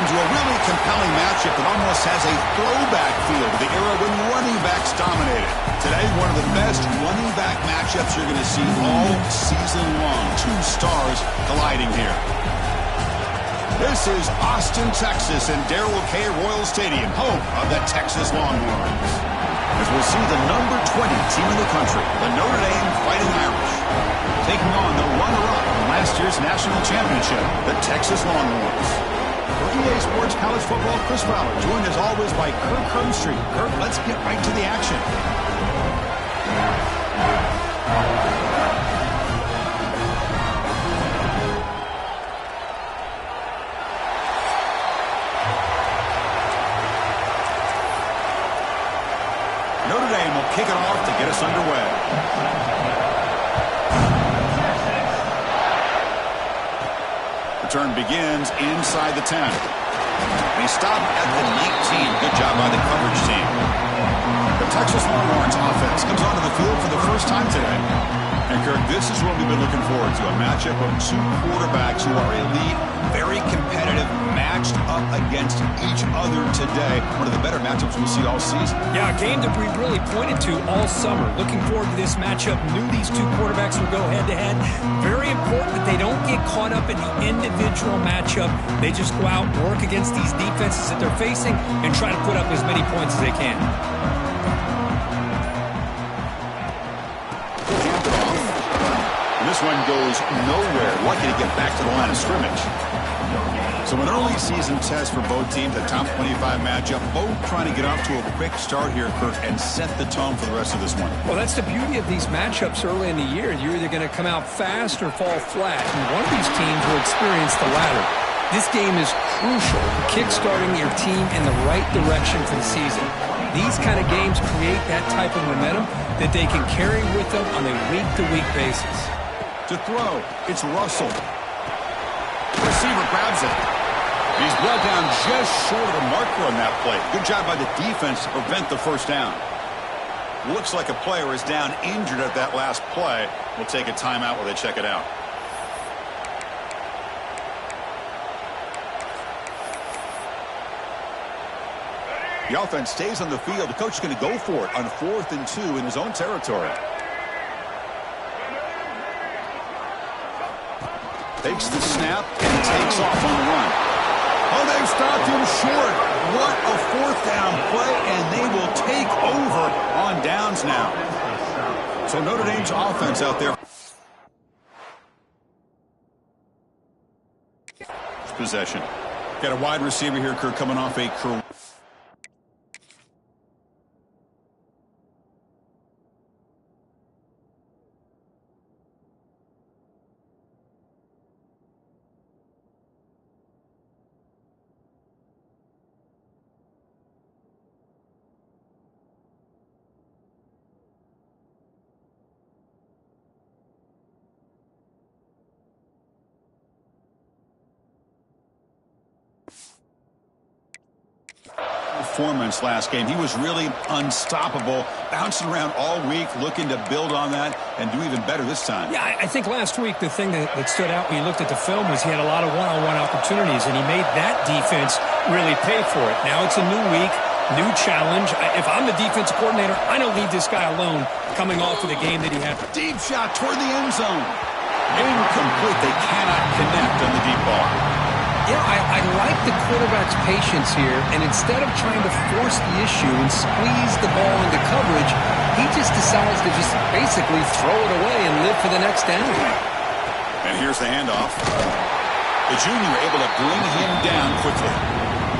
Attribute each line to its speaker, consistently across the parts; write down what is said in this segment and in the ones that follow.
Speaker 1: welcome to a really compelling matchup that almost has a throwback feel to the era when running backs dominated. Today, one of the best running back matchups you're going to see all season long. Two stars colliding here. This is Austin, Texas, and Darrell K. Royal Stadium, home of the Texas Longhorns. As we'll see the number 20 team in the country, the Notre Dame Fighting Irish, taking on the runner-up in last year's national championship, the Texas Longhorns. For EA Sports College Football, Chris Fowler, joined as always by Kirk Herbstreit. Kirk, let's get right to the action. Notre Dame will kick it off to get us underway. Return begins inside the 10. They stop at the 19. Good job by the coverage team. The Texas Longhorns offense comes onto the field for the first time today. And Kirk, this is what we've been looking forward to, a matchup of two quarterbacks who are elite, very competitive, matched up against each other today. One of the better matchups we'll see all season.
Speaker 2: Yeah, a game that we really pointed to all summer. Looking forward to this matchup. Knew these two quarterbacks would go head-to-head. Very important that they don't get caught up in the individual matchup. They just go out and work against these defenses that they're facing and try to put up as many points as they can.
Speaker 1: This one goes nowhere. Lucky to get back to the line of scrimmage. So an early season test for both teams, a top 25 matchup. Both trying to get off to a quick start here, Kirk, and set the tone for the rest of this one.
Speaker 2: Well, that's the beauty of these matchups early in the year. You're either going to come out fast or fall flat. And one of these teams will experience the latter. This game is crucial, kickstarting your team in the right direction for the season. These kind of games create that type of momentum that they can carry with them on a week-to-week basis.
Speaker 1: To throw, it's Russell. Receiver grabs it. He's brought down just short of the marker on that play. Good job by the defense to prevent the first down. Looks like a player is down injured at that last play. We'll take a timeout while they check it out. The offense stays on the field. The coach is going to go for it on 4th and 2 in his own territory. Takes the snap and takes off on the run. Oh, they've stopped him short. What a 4th down play, and they will take over on downs now. So Notre Dame's offense out there. Possession. Got a wide receiver here, Kirk, coming off a career. Performance last game. He was really unstoppable, bouncing around all week, looking to build on that and do even better this time.
Speaker 2: Yeah, I think last week the thing that stood out when you looked at the film was he had a lot of one-on-one opportunities, and he made that defense really pay for it. Now it's a new week, new challenge. If I'm the defensive coordinator, I don't leave this guy alone coming off of the game that he had.
Speaker 1: Deep shot toward the end zone. Incomplete. They cannot connect on the deep ball.
Speaker 2: Yeah, I like the quarterback's patience here, and instead of trying to force the issue and squeeze the ball into coverage, he just decides to just basically throw it away and live for the next down.
Speaker 1: And here's the handoff. The junior able to bring him down quickly.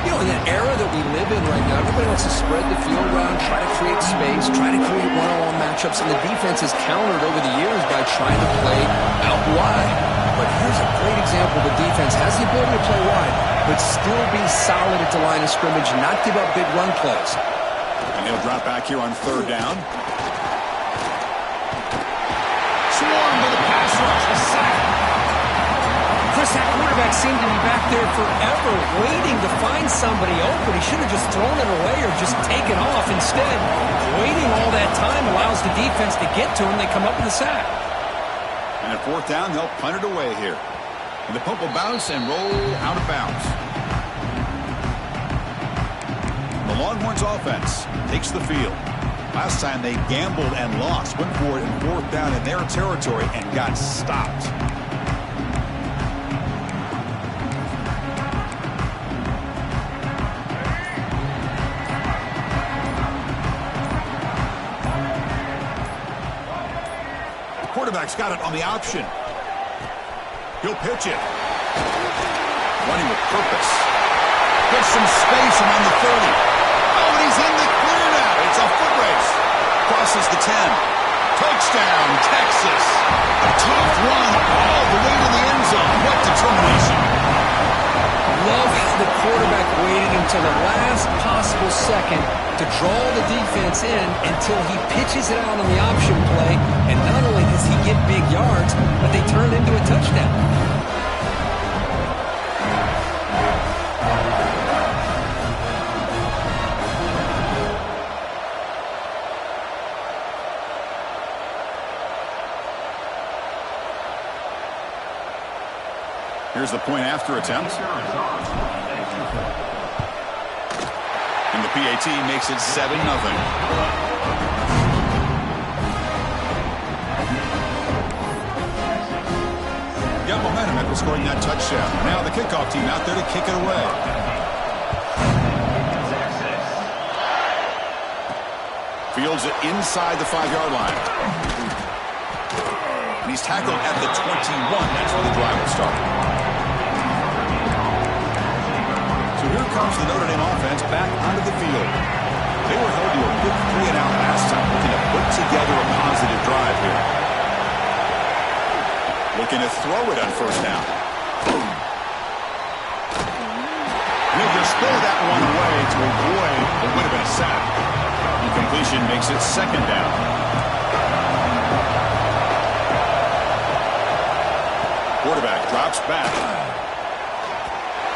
Speaker 2: You know, in the era that we live in right now, everybody wants to spread the field around, try to create space, try to create one-on-one matchups, and the defense has countered over the years by trying to play out wide. But here's a great example. The defense has the ability to play wide, but still be solid at the line of scrimmage, not give up big run plays.
Speaker 1: And he'll drop back here on 3rd down. Swarmed by the pass rush. A sack.
Speaker 2: Chris, that quarterback seemed to be back there forever, waiting to find somebody open. He should have just thrown it away or just taken off. Instead, waiting all that time allows the defense to get to him. They come up with a sack.
Speaker 1: And at 4th down, they'll punt it away here. And the punt will bounce and roll out of bounds. the Longhorns offense takes the field. Last time they gambled and lost, went for it in 4th down in their territory and got stopped. The quarterback's got it on the option. He'll pitch it. Running with purpose. Gets some space around the 30. Oh, and he's in the clear now. It's a foot race. Crosses the 10. Touchdown, Texas. A tough run all the way to the end zone. What determination.
Speaker 2: Love how the quarterback waited until the last possible second to draw the defense in until he pitches it out on the option play. And not only does he get big yards, but they turn it into a touchdown.
Speaker 1: Here's the point after attempt. And the PAT makes it 7-0. Got momentum after scoring that touchdown. Now the kickoff team out there to kick it away. Fields it inside the 5-yard line. And he's tackled at the 21. That's where the drive will start. So here comes the Notre Dame offense back onto the field. They were held to a quick 3-and-out last time, looking to put together a positive drive here. Looking to throw it on 1st down. He'll just throw that one away to avoid what would have been a sack. Incompletion makes it 2nd down. Quarterback drops back.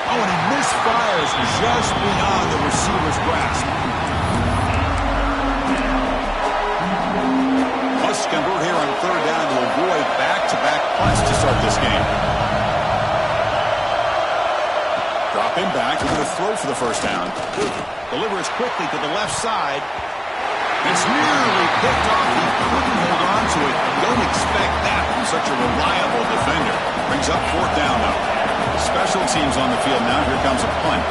Speaker 1: Oh, and he misfires just beyond the receiver's grasp. Must convert here on 3rd down to avoid back-to-back punts to start this game. Dropping back, we're going to throw for the 1st down. Delivers quickly to the left side. It's nearly picked off. He couldn't hold on to it. Don't expect that from such a reliable defender. Brings up 4th down, though. Special teams on the field now. Here comes a punt.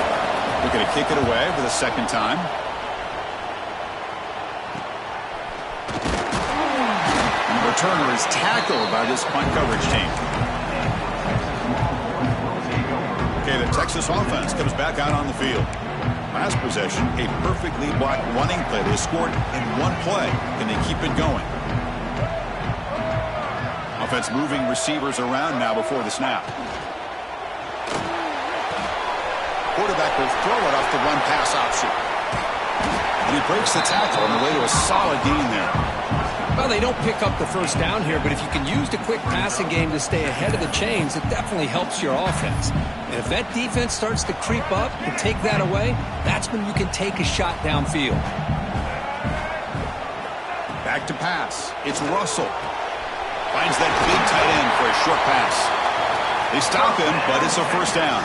Speaker 1: Looking to kick it away for the 2nd time. And the returner is tackled by this punt coverage team. Okay, the Texas offense comes back out on the field. Last possession, a perfectly blocked running play. They scored in one play. Can they keep it going? Offense moving receivers around now before the snap. Quarterback will throw it off the run-pass option. And he breaks the tackle on the way to a solid gain there.
Speaker 2: Well, they don't pick up the 1st down here, but if you can use the quick passing game to stay ahead of the chains, it definitely helps your offense. And if that defense starts to creep up and take that away, that's when you can take a shot downfield.
Speaker 1: Back to pass. It's Russell. Finds that big tight end for a short pass. They stop him, but it's a 1st down.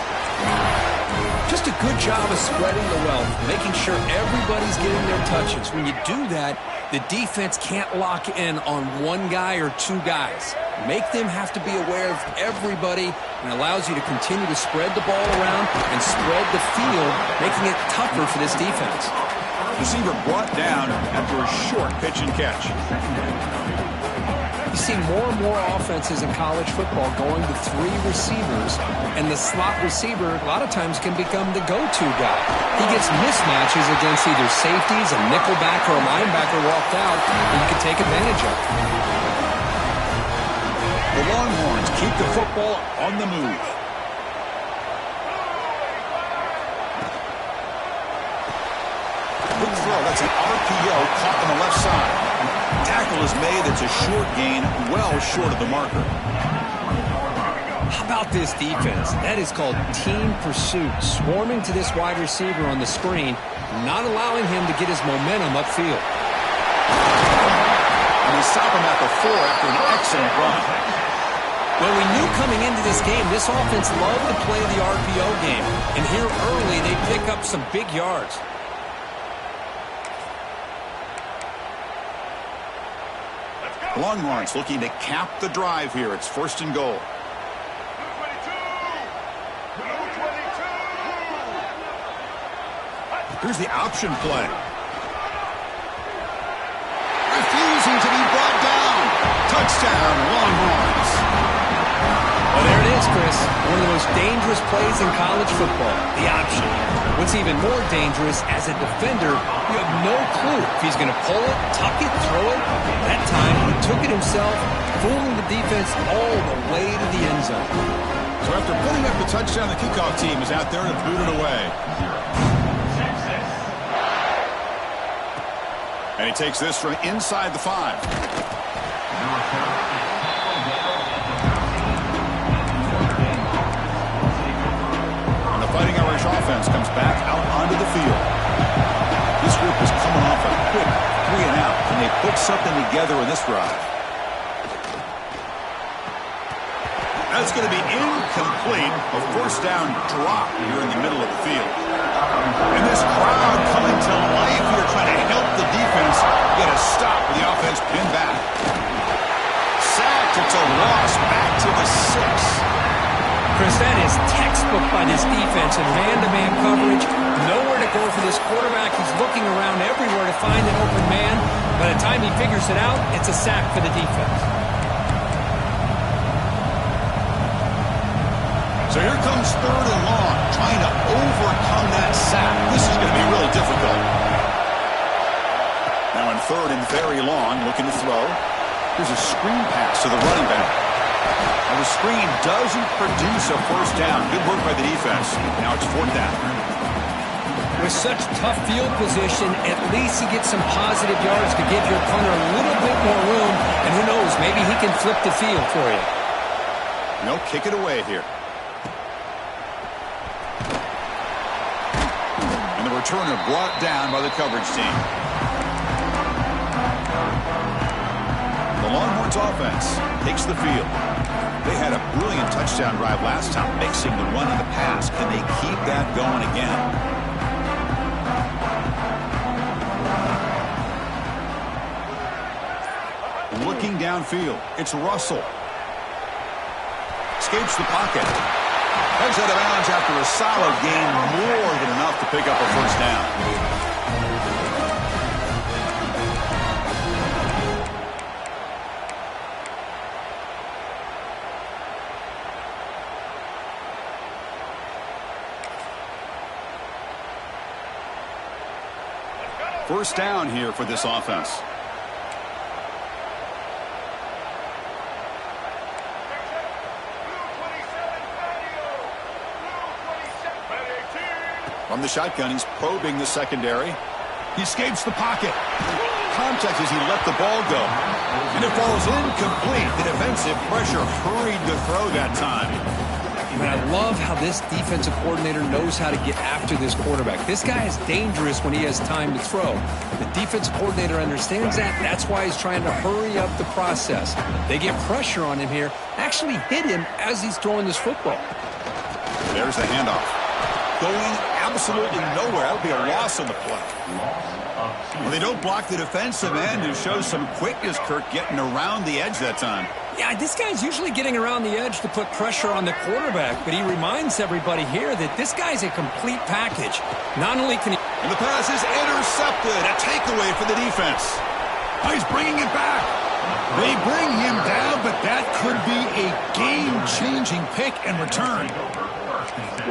Speaker 2: Just a good job of spreading the wealth, making sure everybody's getting their touches. When you do that, the defense can't lock in on one guy or 2 guys. Make them have to be aware of everybody, and allows you to continue to spread the ball around and spread the field, making it tougher for this defense.
Speaker 1: Receiver brought down after a short pitch and catch.
Speaker 2: You see more and more offenses in college football going to 3 receivers, and the slot receiver a lot of times can become the go-to guy. He gets mismatches against either safeties, a nickelback, or a linebacker walked out, and you can take advantage of it.
Speaker 1: The Longhorns keep the football on the move. Quick throw, that's an RPO caught on the left side. Tackle is made. It's a short gain, well short of the marker.
Speaker 2: How about this defense? That is called team pursuit. Swarming to this wide receiver on the screen, not allowing him to get his momentum upfield.
Speaker 1: And they stop him at the 4 after an excellent run.
Speaker 2: Well, we knew coming into this game, this offense loved to play the RPO game. And here early, they pick up some big yards.
Speaker 1: Longhorns looking to cap the drive here. It's 1st and goal. Here's the option play. Refusing to be brought down. Touchdown, Longhorns.
Speaker 2: Well, there it is, Chris. One of the most dangerous plays in college football, the option. What's even more dangerous, as a defender, you have no clue if he's going to pull it, tuck it, throw it. That time, he took it himself, fooling the defense all the way to the end zone.
Speaker 1: So after putting up the touchdown, the kickoff team is out there to boot it away. And he takes this from inside the 5. And the Fighting Irish offense comes back out onto the field. This group is coming off a quick 3 and out. Can they put something together in this drive? That's going to be incomplete. A 1st down drop here in the middle of the field. And this crowd coming to life here, trying to help the defense get a stop with the offense pinned back. Sacked. It's a loss back to the 6.
Speaker 2: Chris, that is textbook by this defense in man-to-man coverage. Nowhere to go for this quarterback. He's looking around everywhere to find an open man. By the time he figures it out, it's a sack for the defense.
Speaker 1: So here comes 3rd and long, trying to overcome that sack. This is going to be really difficult. Now in 3rd and very long, looking to throw. Here's a screen pass to the running back. Now the screen doesn't produce a 1st down. Good work by the defense. Now it's 4th down.
Speaker 2: With such tough field position, at least he gets some positive yards to give your punter a little bit more room. And who knows, maybe he can flip the field for you.
Speaker 1: No, kick it away here. Returner brought down by the coverage team. The Longhorns offense takes the field. They had a brilliant touchdown drive last time, mixing the run and the pass. Can they keep that going again? Looking downfield, it's Russell. Escapes the pocket. Heads out of bounds after a solid gain, more than enough to pick up a 1st down. First down here for this offense. From the shotgun, he's probing the secondary. He escapes the pocket. Contact as he let the ball go. And it falls incomplete. The defensive pressure hurried to throw that time.
Speaker 2: And I love how this defensive coordinator knows how to get after this quarterback. This guy is dangerous when he has time to throw. The defensive coordinator understands that. That's why he's trying to hurry up the process. They get pressure on him here. Actually hit him as he's throwing this football.
Speaker 1: There's the handoff. Going absolutely nowhere. That would be a loss on the play. Well, they don't block the defensive end, who shows some quickness, Kirk, getting around the edge that time.
Speaker 2: Yeah, this guy's usually getting around the edge to put pressure on the quarterback, but he reminds everybody here that this guy's a complete package. Not only can he...
Speaker 1: And the pass is intercepted. A takeaway for the defense. Oh, he's bringing it back. They bring him down, but that could be a game-changing pick and return.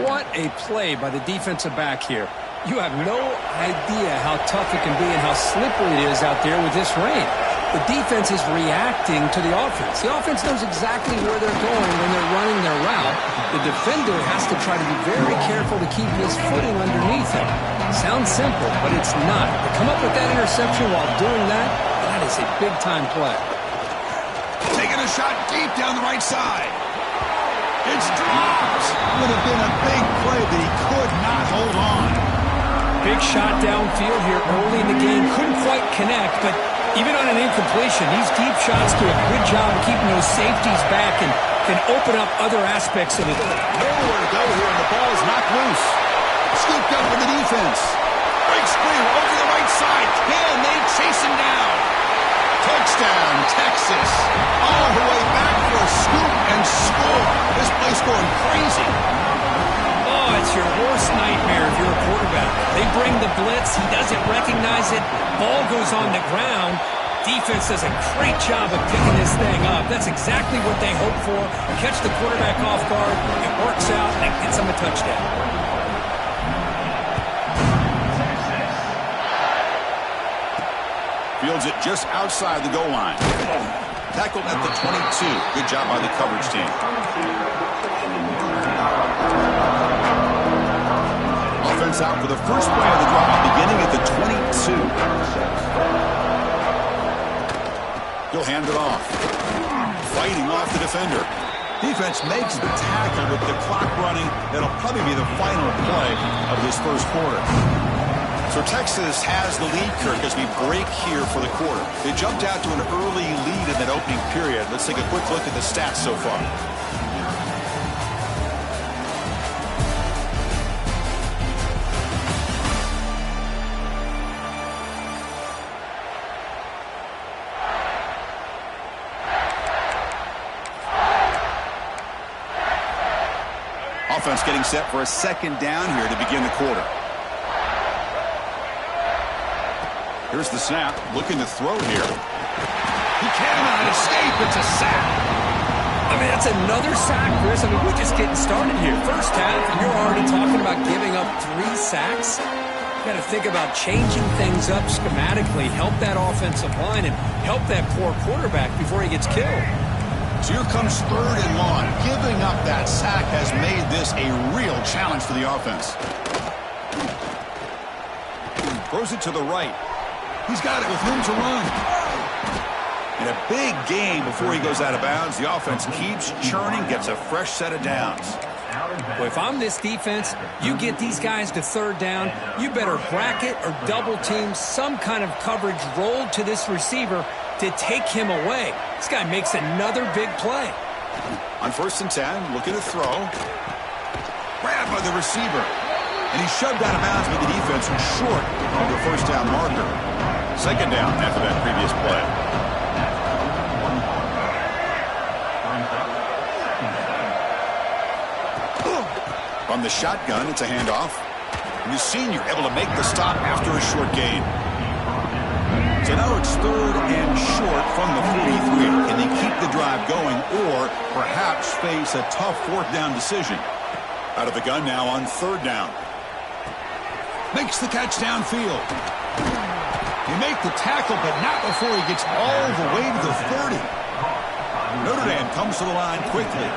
Speaker 2: What a play by the defensive back here. You have no idea how tough it can be and how slippery it is out there with this rain. The defense is reacting to the offense. The offense knows exactly where they're going when they're running their route. The defender has to try to be very careful to keep his footing underneath him. Sounds simple, but it's not. To come up with that interception while doing that, that is a big-time play.
Speaker 1: Taking a shot deep down the right side. It's dropped. Would have been a big play, but he could not hold on.
Speaker 2: Big shot downfield here early in the game. Couldn't quite connect, but even on an incompletion, these deep shots do a good job of keeping those safeties back and can open up other aspects of it.
Speaker 1: Nowhere to go here, and the ball is knocked loose. Scooped up with the defense. Breaks free over the right side. Can they chase him down? Touchdown, Texas all the way back for a scoop and score. This place going crazy.
Speaker 3: Oh, it's your worst nightmare if you're a quarterback. They bring the blitz. He doesn't recognize it. Ball goes on the ground. Defense does a great job of picking this thing up. That's exactly what they hope for. Catch the quarterback off guard. It works out, and it gets them a touchdown.
Speaker 1: Fields it just outside the goal line. Tackled at the 22. Good job by the coverage team. Offense out for the first play of the drive, beginning at the 22. He'll hand it off. Fighting off the defender. Defense makes the tackle with the clock running. That'll probably be the final play of this first quarter. So Texas has the lead, Kirk, as we break here for the quarter. They jumped out to an early lead in that opening period. Let's take a quick look at the stats so far. Offense getting set for a second down here to begin the quarter. Here's the snap, looking to throw here. He cannot escape. It's a sack.
Speaker 3: I mean, that's another sack, Chris. I mean, we're just getting started here. First half, and you're already talking about giving up 3 sacks. You got to think about changing things up schematically, help that offensive line, and help that poor quarterback before he gets killed.
Speaker 1: So here comes 3rd and long. Giving up that sack has made this a real challenge for the offense. Throws it to the right. He's got it with room to run. In a big game before he goes out of bounds, the offense keeps churning, gets a fresh set of downs.
Speaker 3: Well, if I'm this defense, you get these guys to 3rd down, you better bracket or double team some kind of coverage rolled to this receiver to take him away. This guy makes another big play.
Speaker 1: On 1st and 10, looking to throw. Grabbed by the receiver. And he's shoved out of bounds by the defense short of the 1st down marker. 2nd down after that previous play. From the shotgun, it's a handoff. And the senior able to make the stop after a short gain. So now it's 3rd and short from the 43. Can they keep the drive going or perhaps face a tough 4th down decision? Out of the gun now on 3rd down. Makes the catch downfield. He make the tackle, but not before he gets all the way to the 30. Notre Dame comes to the line quickly.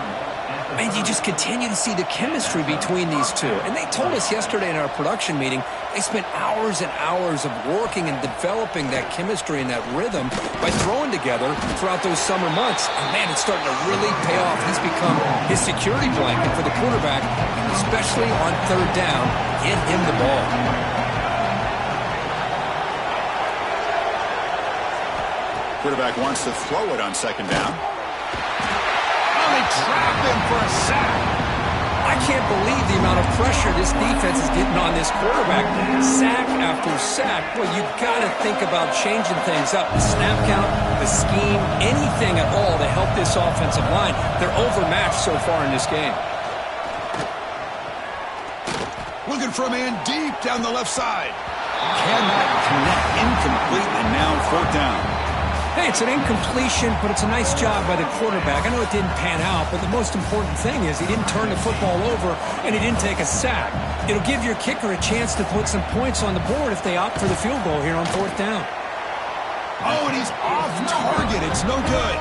Speaker 3: And you just continue to see the chemistry between these two. And they told us yesterday in our production meeting, they spent hours and hours of working and developing that chemistry and that rhythm by throwing together throughout those summer months. And, man, it's starting to really pay off. He's become his security blanket for the quarterback, especially on 3rd down. Get him the ball.
Speaker 1: Quarterback wants to throw it on 2nd down. They trap him for a sack.
Speaker 3: I can't believe the amount of pressure this defense is getting on this quarterback. Sack after sack. Well, you've got to think about changing things up. The snap count, the scheme, anything at all to help this offensive line. They're overmatched so far in this game.
Speaker 1: Looking for a man deep down the left side. Cannot connect. Incomplete, and now 4th down.
Speaker 3: Hey, it's an incompletion, but it's a nice job by the quarterback. I know it didn't pan out, but the most important thing is he didn't turn the football over and he didn't take a sack. It'll give your kicker a chance to put some points on the board if they opt for the field goal here on 4th down.
Speaker 1: Oh, and he's off target. It's no good.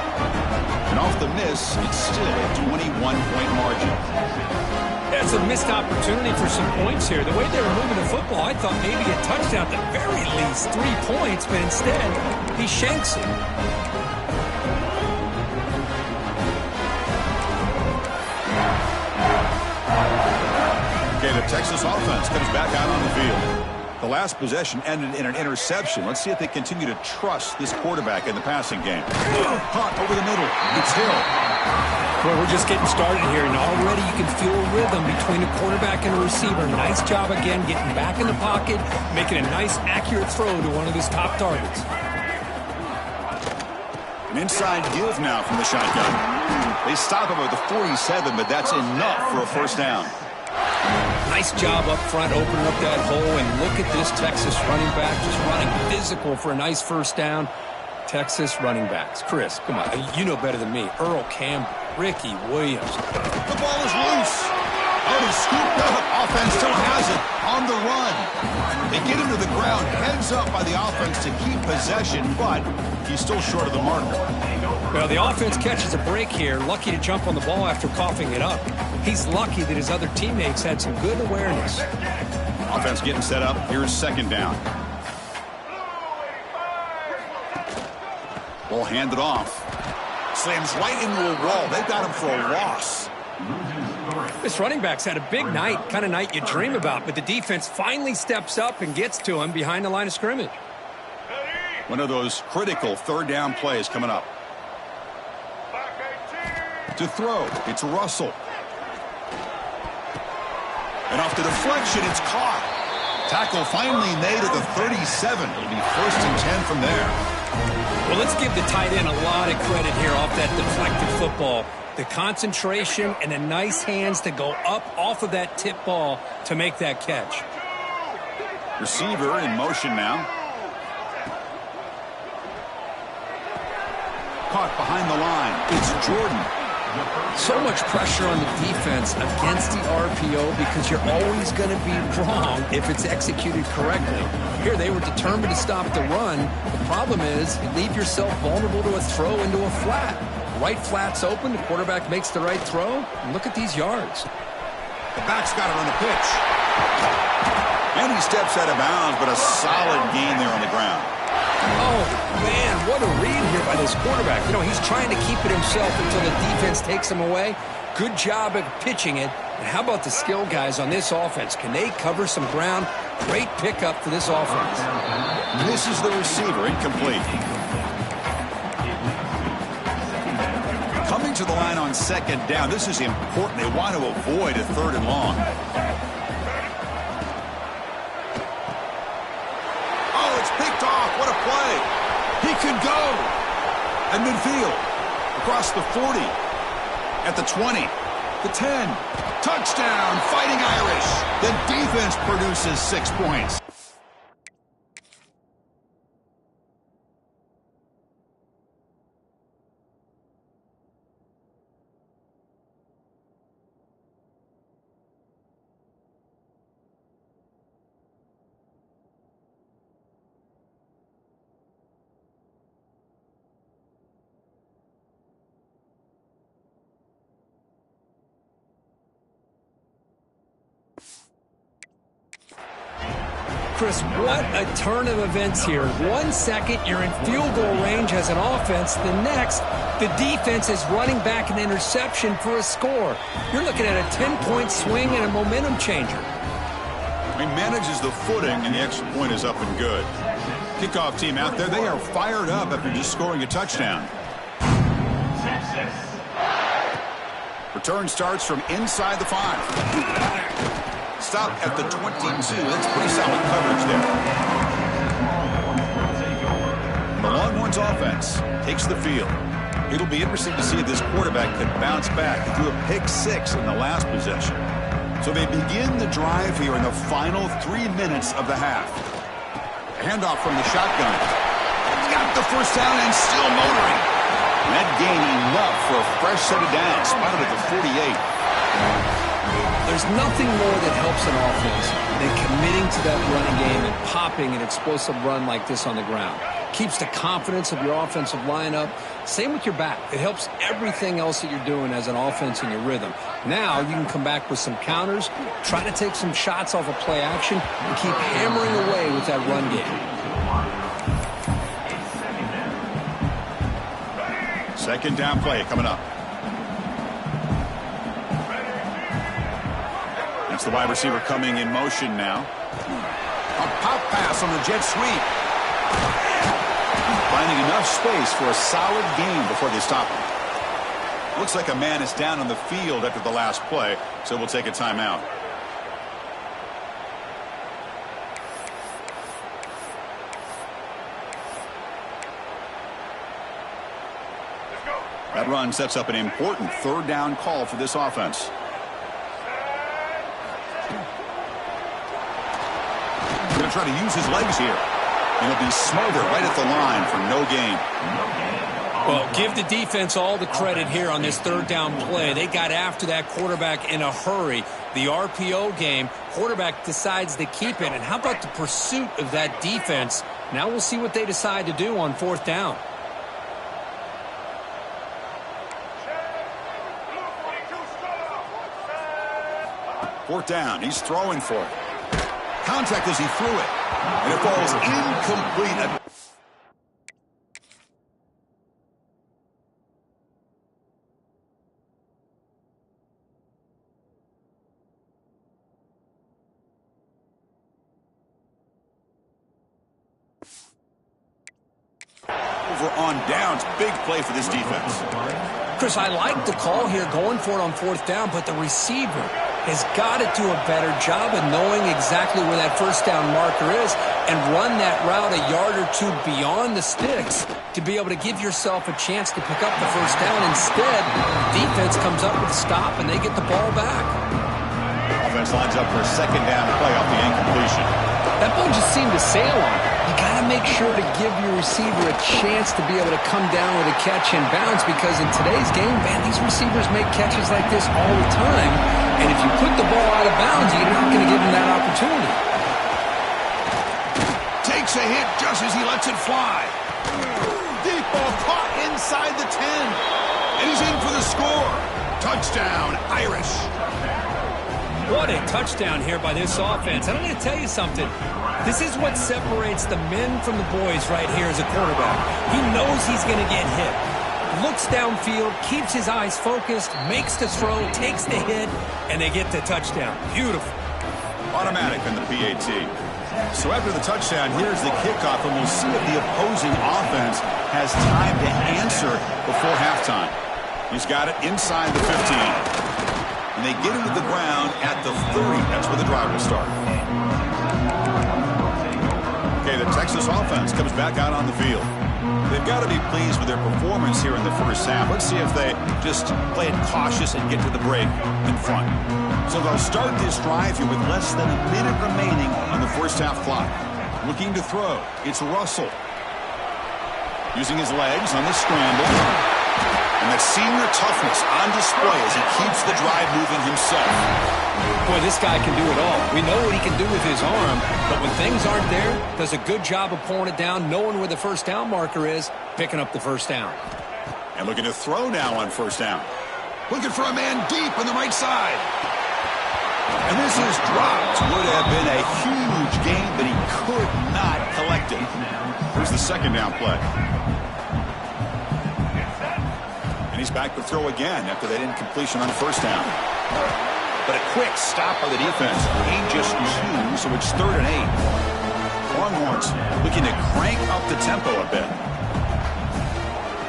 Speaker 1: And off the miss, it's still a 21-point margin.
Speaker 3: That's a missed opportunity for some points here. The way they were moving the football, I thought maybe a touchdown, at the very least 3 points, but instead, he shanks it.
Speaker 1: Okay, the Texas offense comes back out on the field. The last possession ended in an interception. Let's see if they continue to trust this quarterback in the passing game. Caught over the middle. It's Hill.
Speaker 3: Well, we're just getting started here, and already you can feel a rhythm between a quarterback and a receiver. Nice job again getting back in the pocket, making a nice, accurate throw to one of his top targets.
Speaker 1: An inside give now from the shotgun. They stop him at the 47, but that's enough for a first down.
Speaker 3: Nice job up front opening up that hole, and look at this Texas running back just running physical for a nice first down. Texas running backs. Chris, come on. You know better than me. Earl Campbell, Ricky Williams.
Speaker 1: The ball is loose. Oh, he's scooped up. Offense still has it on the run. They get him to the ground, heads up by the offense to keep possession, but he's still short of the marker.
Speaker 3: Well, the offense catches a break here, lucky to jump on the ball after coughing it up. He's lucky that his other teammates had some good awareness.
Speaker 1: Offense getting set up. Here's second down. Ball handed off. Slams right into a wall. They've got him for a loss.
Speaker 3: This running back's had a big night, kind of night you dream about, but the defense finally steps up and gets to him behind the line of scrimmage.
Speaker 1: One of those critical third down plays coming up. To throw, it's Russell. And off the deflection, it's caught. Tackle finally made at the 37. It'll be 1st and 10 from there.
Speaker 3: Well, let's give the tight end a lot of credit here off that deflected football. The concentration and the nice hands to go up off of that tip ball to make that catch.
Speaker 1: Receiver in motion now. Caught behind the line. It's Jordan.
Speaker 3: So much pressure on the defense against the RPO because you're always going to be wrong if it's executed correctly. Here, they were determined to stop the run. The problem is you leave yourself vulnerable to a throw into a flat. Right flat's open, the quarterback makes the right throw, and look at these yards.
Speaker 1: The back's got it on the pitch. And he steps out of bounds, but a solid gain there on the ground.
Speaker 3: Oh, man, what a read here by this quarterback. You know, he's trying to keep it himself until the defense takes him away. Good job at pitching it. And how about the skill guys on this offense? Can they cover some ground? Great pickup for this offense.
Speaker 1: This is the receiver, incomplete. Coming to the line on second down. This is important. They want to avoid a 3rd and long. Oh, it's picked off. What a play. He could go. At midfield. Across the 40. At the 20. The 10. Touchdown. Fighting Irish. The defense produces 6 points.
Speaker 3: Chris, what a turn of events here. 1 second, you're in field goal range as an offense. The next, the defense is running back an interception for a score. You're looking at a 10-point swing and a momentum changer.
Speaker 1: He manages the footing, and the extra point is up and good. Kickoff team out there, they are fired up after just scoring a touchdown. Return starts from inside the 5. Stop at the 22. That's pretty solid coverage there. The Longhorns offense takes the field. It'll be interesting to see if this quarterback can bounce back. He threw a pick-6 in the last possession. So they begin the drive here in the final 3 minutes of the half. A handoff from the shotgun. He's got the first down and still motoring. And that gain enough for a fresh set of downs. Spotted at the 48.
Speaker 3: There's nothing more that helps an offense than committing to that running game and popping an explosive run like this on the ground. Keeps the confidence of your offensive lineup. Same with your back. It helps everything else that you're doing as an offense in your rhythm. Now you can come back with some counters, try to take some shots off of play action, and keep hammering away with that run game.
Speaker 1: Second down play coming up. That's the wide receiver coming in motion now. A pop pass on the jet sweep. Finding enough space for a solid gain before they stop him. Looks like a man is down on the field after the last play, so we'll take a timeout. That run sets up an important third down call for this offense. He's going to try to use his legs here. And he'll be smothered right at the line for no gain.
Speaker 3: Well, give the defense all the credit here on this third down play. They got after that quarterback in a hurry. The RPO game, quarterback decides to keep it. And how about the pursuit of that defense? Now we'll see what they decide to do on fourth down.
Speaker 1: Fourth down, he's throwing for it. Contact as he threw it. And it falls incomplete. Over on downs, big play for this defense.
Speaker 3: Chris, I like the call here going for it on fourth down, but the receiver has got to do a better job of knowing exactly where that first down marker is and run that route a yard or two beyond the sticks to be able to give yourself a chance to pick up the first down. Instead, defense comes up with a stop and they get the ball back.
Speaker 1: Offense lines up for a second down play off the incompletion.
Speaker 3: That ball just seemed to sail on. You got to make sure to give your receiver a chance to be able to come down with a catch and bounce, because in today's game, man, these receivers make catches like this all the time. And if you put the ball out of bounds, you're not going to give them that opportunity.
Speaker 1: Takes a hit just as he lets it fly. Deep ball caught inside the 10. And he's in for the score. Touchdown, Irish.
Speaker 3: What a touchdown here by this offense. I'm going to tell you something. This is what separates the men from the boys right here as a quarterback. He knows he's going to get hit. Looks downfield, keeps his eyes focused, makes the throw, takes the hit, and they get the touchdown. Beautiful.
Speaker 1: Automatic in the PAT. So after the touchdown, here's the kickoff, and we'll see if the opposing offense has time to answer before halftime. He's got it inside the 15. And they get him to the ground at the 30. That's where the drive will start. Okay, the Texas offense comes back out on the field. They've got to be pleased with their performance here in the first half. Let's see if they just play it cautious and get to the break in front. So they'll start this drive here with less than a minute remaining on the first half clock. Looking to throw. It's Russell. Using his legs on the scramble. And that senior toughness on display as he keeps the drive moving himself.
Speaker 3: Boy, this guy can do it all. We know what he can do with his arm, but when things aren't there, does a good job of pulling it down, knowing where the first down marker is, picking up the first down.
Speaker 1: And looking to throw now on first down. Looking for a man deep on the right side. And this is dropped. Would have been a huge gain, but he could not collect it. Here's the second down play. He's back to throw again after that incompletion on first down. But a quick stop by the defense. Gain just 2, so it's 3rd and 8. Longhorns looking to crank up the tempo a bit.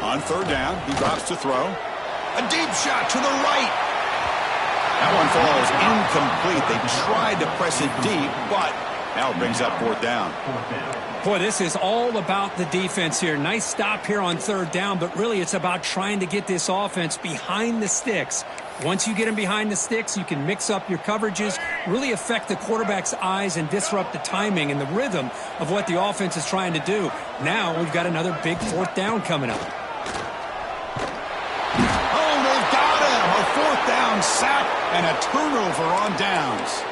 Speaker 1: On third down, he drops to throw. A deep shot to the right. That one falls incomplete. They tried to press it deep, but now it brings up fourth down.
Speaker 3: Boy, this is all about the defense here. Nice stop here on third down, but really it's about trying to get this offense behind the sticks. Once you get them behind the sticks, you can mix up your coverages, really affect the quarterback's eyes and disrupt the timing and the rhythm of what the offense is trying to do. Now we've got another big fourth down coming up.
Speaker 1: Oh, they've got him! A fourth down sack and a turnover on downs.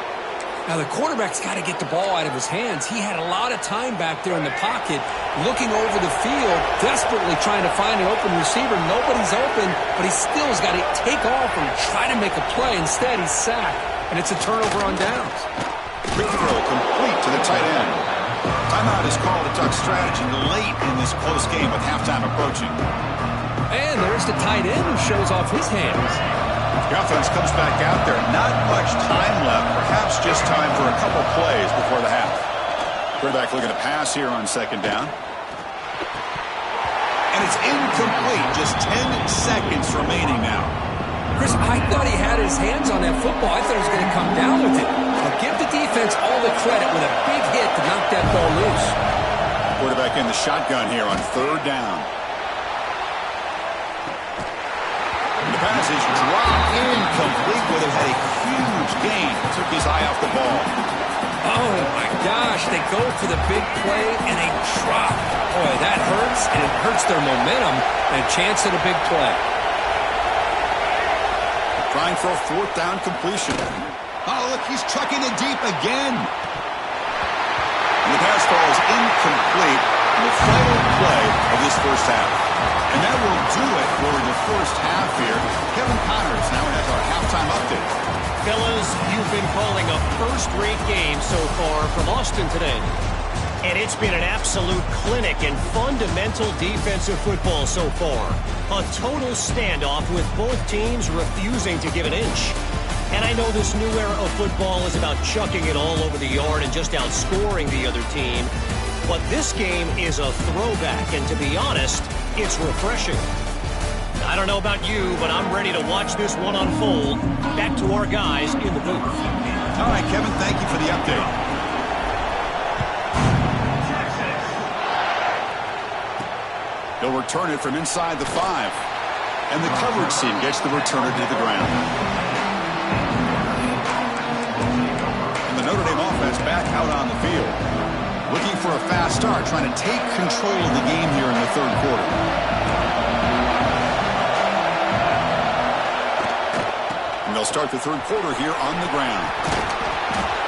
Speaker 3: Now, the quarterback's got to get the ball out of his hands. He had a lot of time back there in the pocket, looking over the field, desperately trying to find an open receiver. Nobody's open, but he still has got to take off and try to make a play. Instead, he's sacked, and it's a turnover on downs.
Speaker 1: Quick throw complete to the tight end. Timeout is called to talk strategy late in this close game with halftime approaching.
Speaker 3: And there's the tight end who shows off his hands.
Speaker 1: The offense comes back out there. Not much time left. Perhaps just time for a couple plays before the half. Quarterback looking to pass here on second down. And it's incomplete. Just 10 seconds remaining now.
Speaker 3: Chris, I thought he had his hands on that football. I thought he was going to come down with it. But give the defense all the credit with a big hit to knock that ball loose.
Speaker 1: Quarterback in the shotgun here on third down. pass is dropped incomplete. Would have had a huge gain. Took his eye off the ball.
Speaker 3: Oh, my gosh. They go for the big play, and they drop. Boy, that hurts, and it hurts their momentum and a chance at a big play.
Speaker 1: Trying for a fourth down completion. Oh, look, he's trucking it deep again. And the pass falls incomplete in the final play of this first half. And that will do it for the first half here. Kevin Connors now has our halftime update.
Speaker 4: Fellas, you've been calling a first-rate game so far from Austin today. And it's been an absolute clinic in fundamental defensive football so far. A total standoff with both teams refusing to give an inch. And I know this new era of football is about chucking it all over the yard and just outscoring the other team. But this game is a throwback, and to be honest, it's refreshing. I don't know about you, but I'm ready to watch this one unfold. Back to our guys in the booth.
Speaker 1: All right, Kevin, thank you for the update. They'll return it from inside the 5. And the coverage team gets the returner to the ground. And the Notre Dame offense back out on the field. Looking for a fast start, trying to take control of the game here in the third quarter. And they'll start the third quarter here on the ground.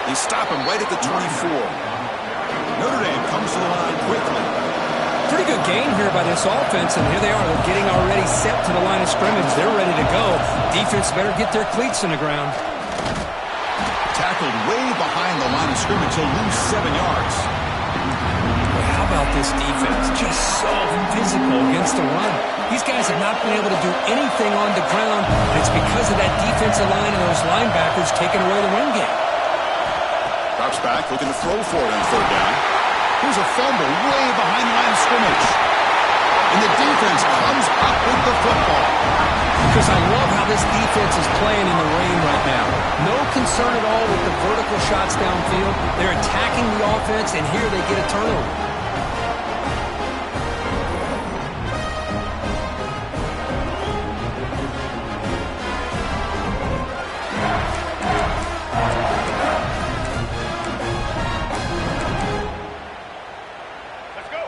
Speaker 1: They stop him right at the 24. Notre Dame comes to the line quickly.
Speaker 3: Pretty good game here by this offense, and here they are. They're getting already set to the line of scrimmage. They're ready to go. Defense better get their cleats in the ground.
Speaker 1: Tackled way behind the line of scrimmage. He'll lose 7 yards.
Speaker 3: How about this defense? Just so physical against the run. These guys have not been able to do anything on the ground, and it's because of that defensive line and those linebackers taking away the run game.
Speaker 1: Drops back, looking to throw for it on third down. Here's a fumble way behind the line of scrimmage. And the defense comes up with the football.
Speaker 3: Because I love how this defense is playing in the rain right now. No concern at all with the vertical shots downfield. They're attacking the offense, and here they get a turnover.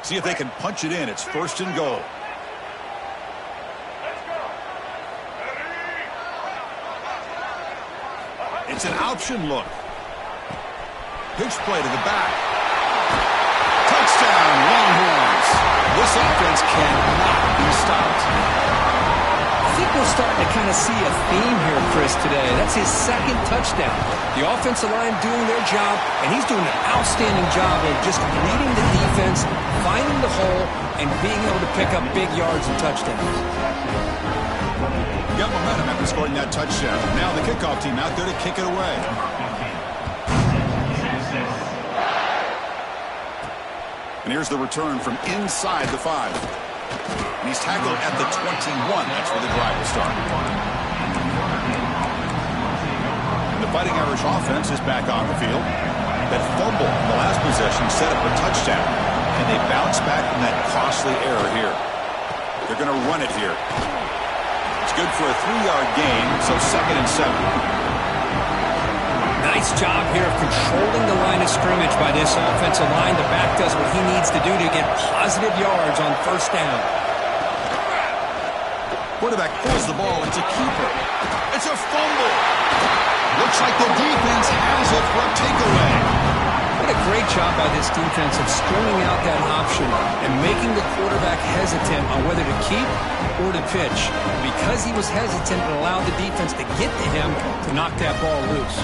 Speaker 1: See if they can punch it in. It's first and goal. It's an option look. Pitch play to the back. Touchdown, Longhorns. This offense cannot be stopped.
Speaker 3: I think we're starting to kind of see a theme here, Chris, today. That's his second touchdown. The offensive line doing their job, and he's doing an outstanding job of just reading the defense, finding the hole, and being able to pick up big yards and touchdowns.
Speaker 1: Got momentum after scoring that touchdown. Now the kickoff team out there to kick it away. And here's the return from inside the 5. And he's tackled at the 21. That's where the drive will start. And the Fighting Irish offense is back on the field. That fumble in the last possession set up a touchdown. And they bounce back from that costly error here. They're going to run it here. It's good for a 3-yard gain, so 2nd and 7.
Speaker 3: Nice job here of controlling the line of scrimmage by this offensive line. The back does what he needs to do to get positive yards on first down.
Speaker 1: Quarterback pulls the ball. It's a keeper. It's a fumble. Looks like the defense has it for a takeaway.
Speaker 3: What a great job by this defense of stringing out that option and making the quarterback hesitant on whether to keep or to pitch. Because he was hesitant, it allowed the defense to get to him to knock that ball loose.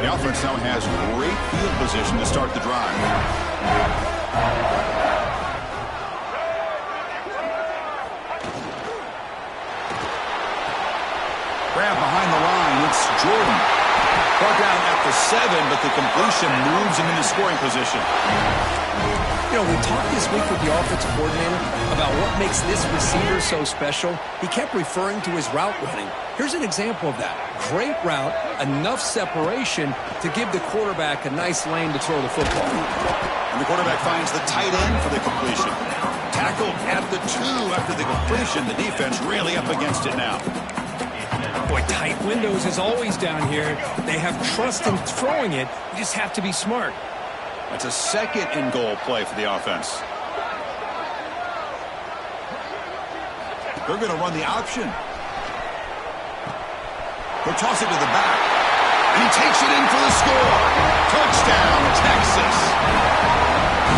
Speaker 1: The offense now has great field position to start the drive. Grab behind the line. It's Jordan. Brought down at the 7, but the completion moves him into scoring position.
Speaker 3: You know, we talked this week with the offensive coordinator about what makes this receiver so special. He kept referring to his route running. Here's an example of that. Great route, enough separation to give the quarterback a nice lane to throw the football.
Speaker 1: And the quarterback finds the tight end for the completion. Tackled tackled at the 2 after the completion. The defense really up against it now.
Speaker 3: Boy, tight windows as always down here. They have trust in throwing it. You just have to be smart.
Speaker 1: That's a second and goal play for the offense. They're going to run the option. They'll toss it to the back. And he takes it in for the score. Touchdown, Texas.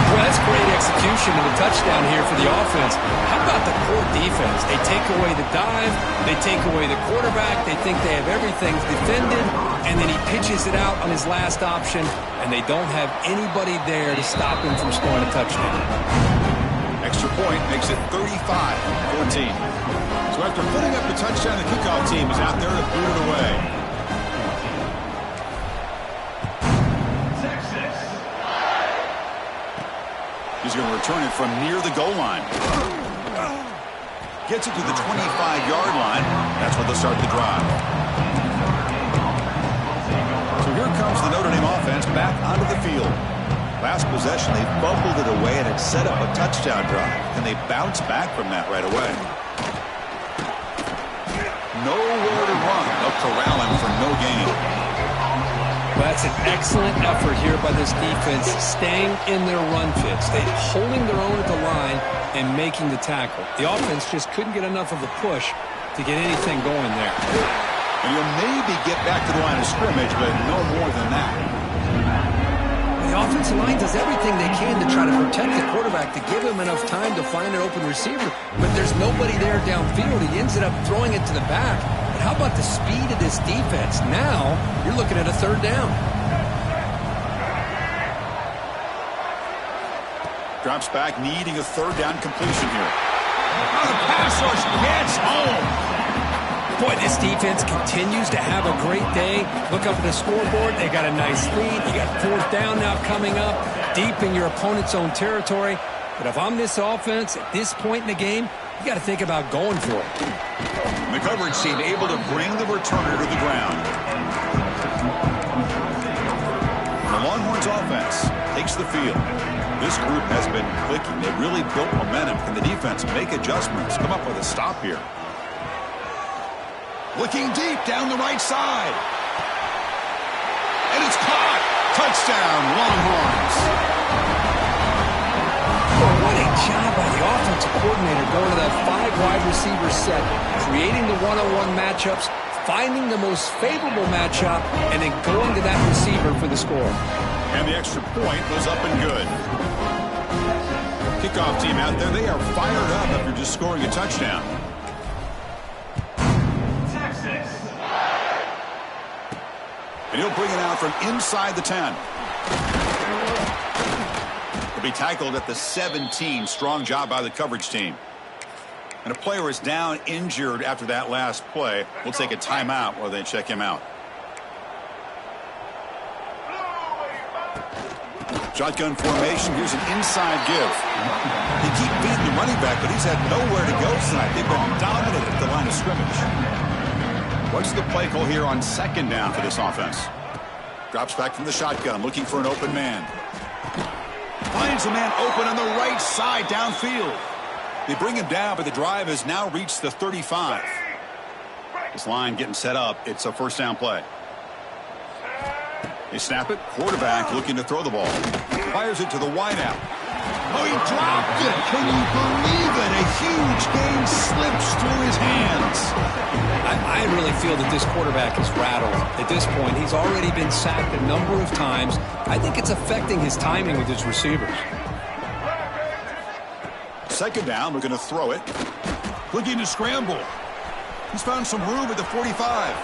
Speaker 3: Well, that's great execution and a touchdown here for the offense. How about the poor defense? They take away the dive. They take away the quarterback. They think they have everything defended. And then he pitches it out on his last option. And they don't have anybody there to stop him from scoring a touchdown.
Speaker 1: Extra point makes it 35-14. So after putting up the touchdown, the kickoff team is out there to boot it away. He's going to return it from near the goal line. Gets it to the 25-yard line. That's where they'll start the drive. So here comes the Notre Dame offense back onto the field. Last possession, they fumbled it away and it set up a touchdown drive. And they bounce back from that right away. Nowhere to run. They'll corral him for no gain.
Speaker 3: Well, that's an excellent effort here by this defense, staying in their run fits. They're holding their own at the line and making the tackle. The offense just couldn't get enough of a push to get anything going there.
Speaker 1: And you'll maybe get back to the line of scrimmage, but no more than that.
Speaker 3: The offensive line does everything they can to try to protect the quarterback, to give him enough time to find an open receiver. But there's nobody there downfield. He ends up throwing it to the back. But how about the speed of this defense? Now you're looking at a third down.
Speaker 1: Drops back, needing a third down completion here. Oh, the pass rush gets home.
Speaker 3: Boy, this defense continues to have a great day. Look up at the scoreboard. They got a nice lead. You got fourth down now coming up, deep in your opponent's own territory. But if I'm this offense at this point in the game, you got to think about going for it.
Speaker 1: The coverage team able to bring the returner to the ground. The Longhorns offense takes the field. This group has been clicking. They really built momentum. Can the defense make adjustments? Come up with a stop here. Looking deep down the right side. And it's caught. Touchdown, Longhorns.
Speaker 3: Well, what a job by the offensive coordinator going to that 5-wide receiver set, creating the one-on-one matchups, finding the most favorable matchup, and then going to that receiver for the score.
Speaker 1: And the extra point was up and good. Kickoff team out there, they are fired up after just scoring a touchdown. And he'll bring it out from inside the 10. He'll be tackled at the 17. Strong job by the coverage team. And a player is down injured after that last play. We'll take a timeout while they check him out. Shotgun formation. Here's an inside give. They keep beating the running back, but he's had nowhere to go tonight. They've been dominant at the line of scrimmage. What's the play call here on second down for this offense? Drops back from the shotgun, looking for an open man. Finds a man open on the right side downfield. They bring him down, but the drive has now reached the 35. This line getting set up. It's a first down play. They snap it. Quarterback looking to throw the ball. Fires it to the wideout. Oh, he dropped it. Can you believe it? A huge gain slips through his hands.
Speaker 3: I really feel that this quarterback is rattled. At this point, he's already been sacked a number of times. I think it's affecting his timing with his receivers.
Speaker 1: Second down, we're going to throw it. Looking to scramble. He's found some room at the 45.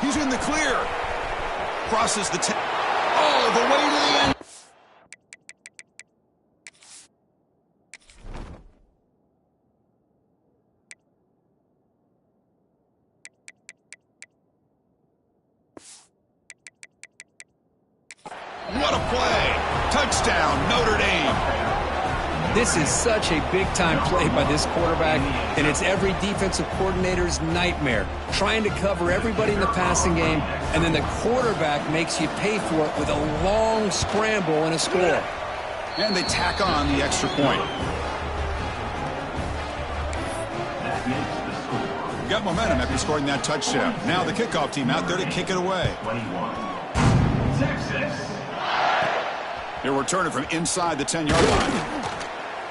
Speaker 1: He's in the clear. Crosses the 10. Oh, the way to the end. What a play. Touchdown, Notre Dame.
Speaker 3: This is such a big-time play by this quarterback, and it's every defensive coordinator's nightmare, trying to cover everybody in the passing game, and then the quarterback makes you pay for it with a long scramble and a score.
Speaker 1: And they tack on the extra point. got momentum after scoring that touchdown. Now the kickoff team out there to kick it away.
Speaker 5: 21. Texas.
Speaker 1: He'll return it from inside the 10-yard line.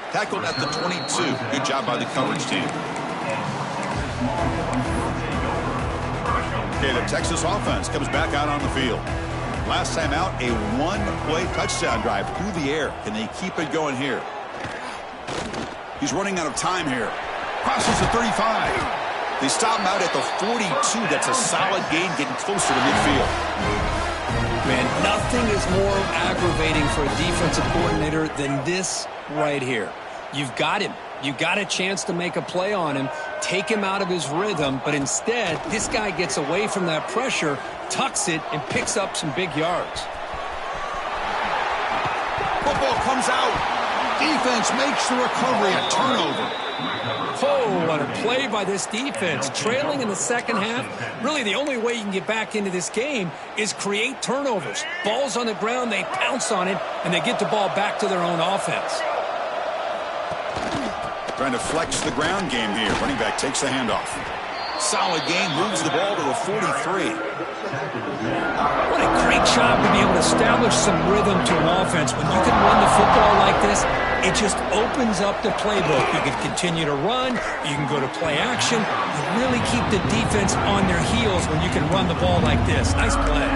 Speaker 1: Tackled at the 22. Good job by the coverage team. Okay, the Texas offense comes back out on the field. Last time out, a one-play touchdown drive through the air. Can they keep it going here? He's running out of time here. Crosses the 35. They stop him out at the 42. That's a solid gain, getting closer to midfield.
Speaker 3: Man, nothing is more aggravating for a defensive coordinator than this right here. You've got him. You got a chance to make a play on him, take him out of his rhythm, but instead, this guy gets away from that pressure, tucks it, and picks up some big yards.
Speaker 1: Football comes out. Defense makes the recovery, a turnover.
Speaker 3: Oh, what a play by this defense. Trailing in the second half, really the only way you can get back into this game is create turnovers. Ball's on the ground, they pounce on it, and they get the ball back to their own offense.
Speaker 1: Trying to flex the ground game here. Running back takes the handoff. Solid gain, moves the ball to the 43.
Speaker 3: What a great job to be able to establish some rhythm to an offense. When you can run the football like this, it just opens up the playbook. You can continue to run. You can go to play action. You really keep the defense on their heels when you can run the ball like this. Nice play.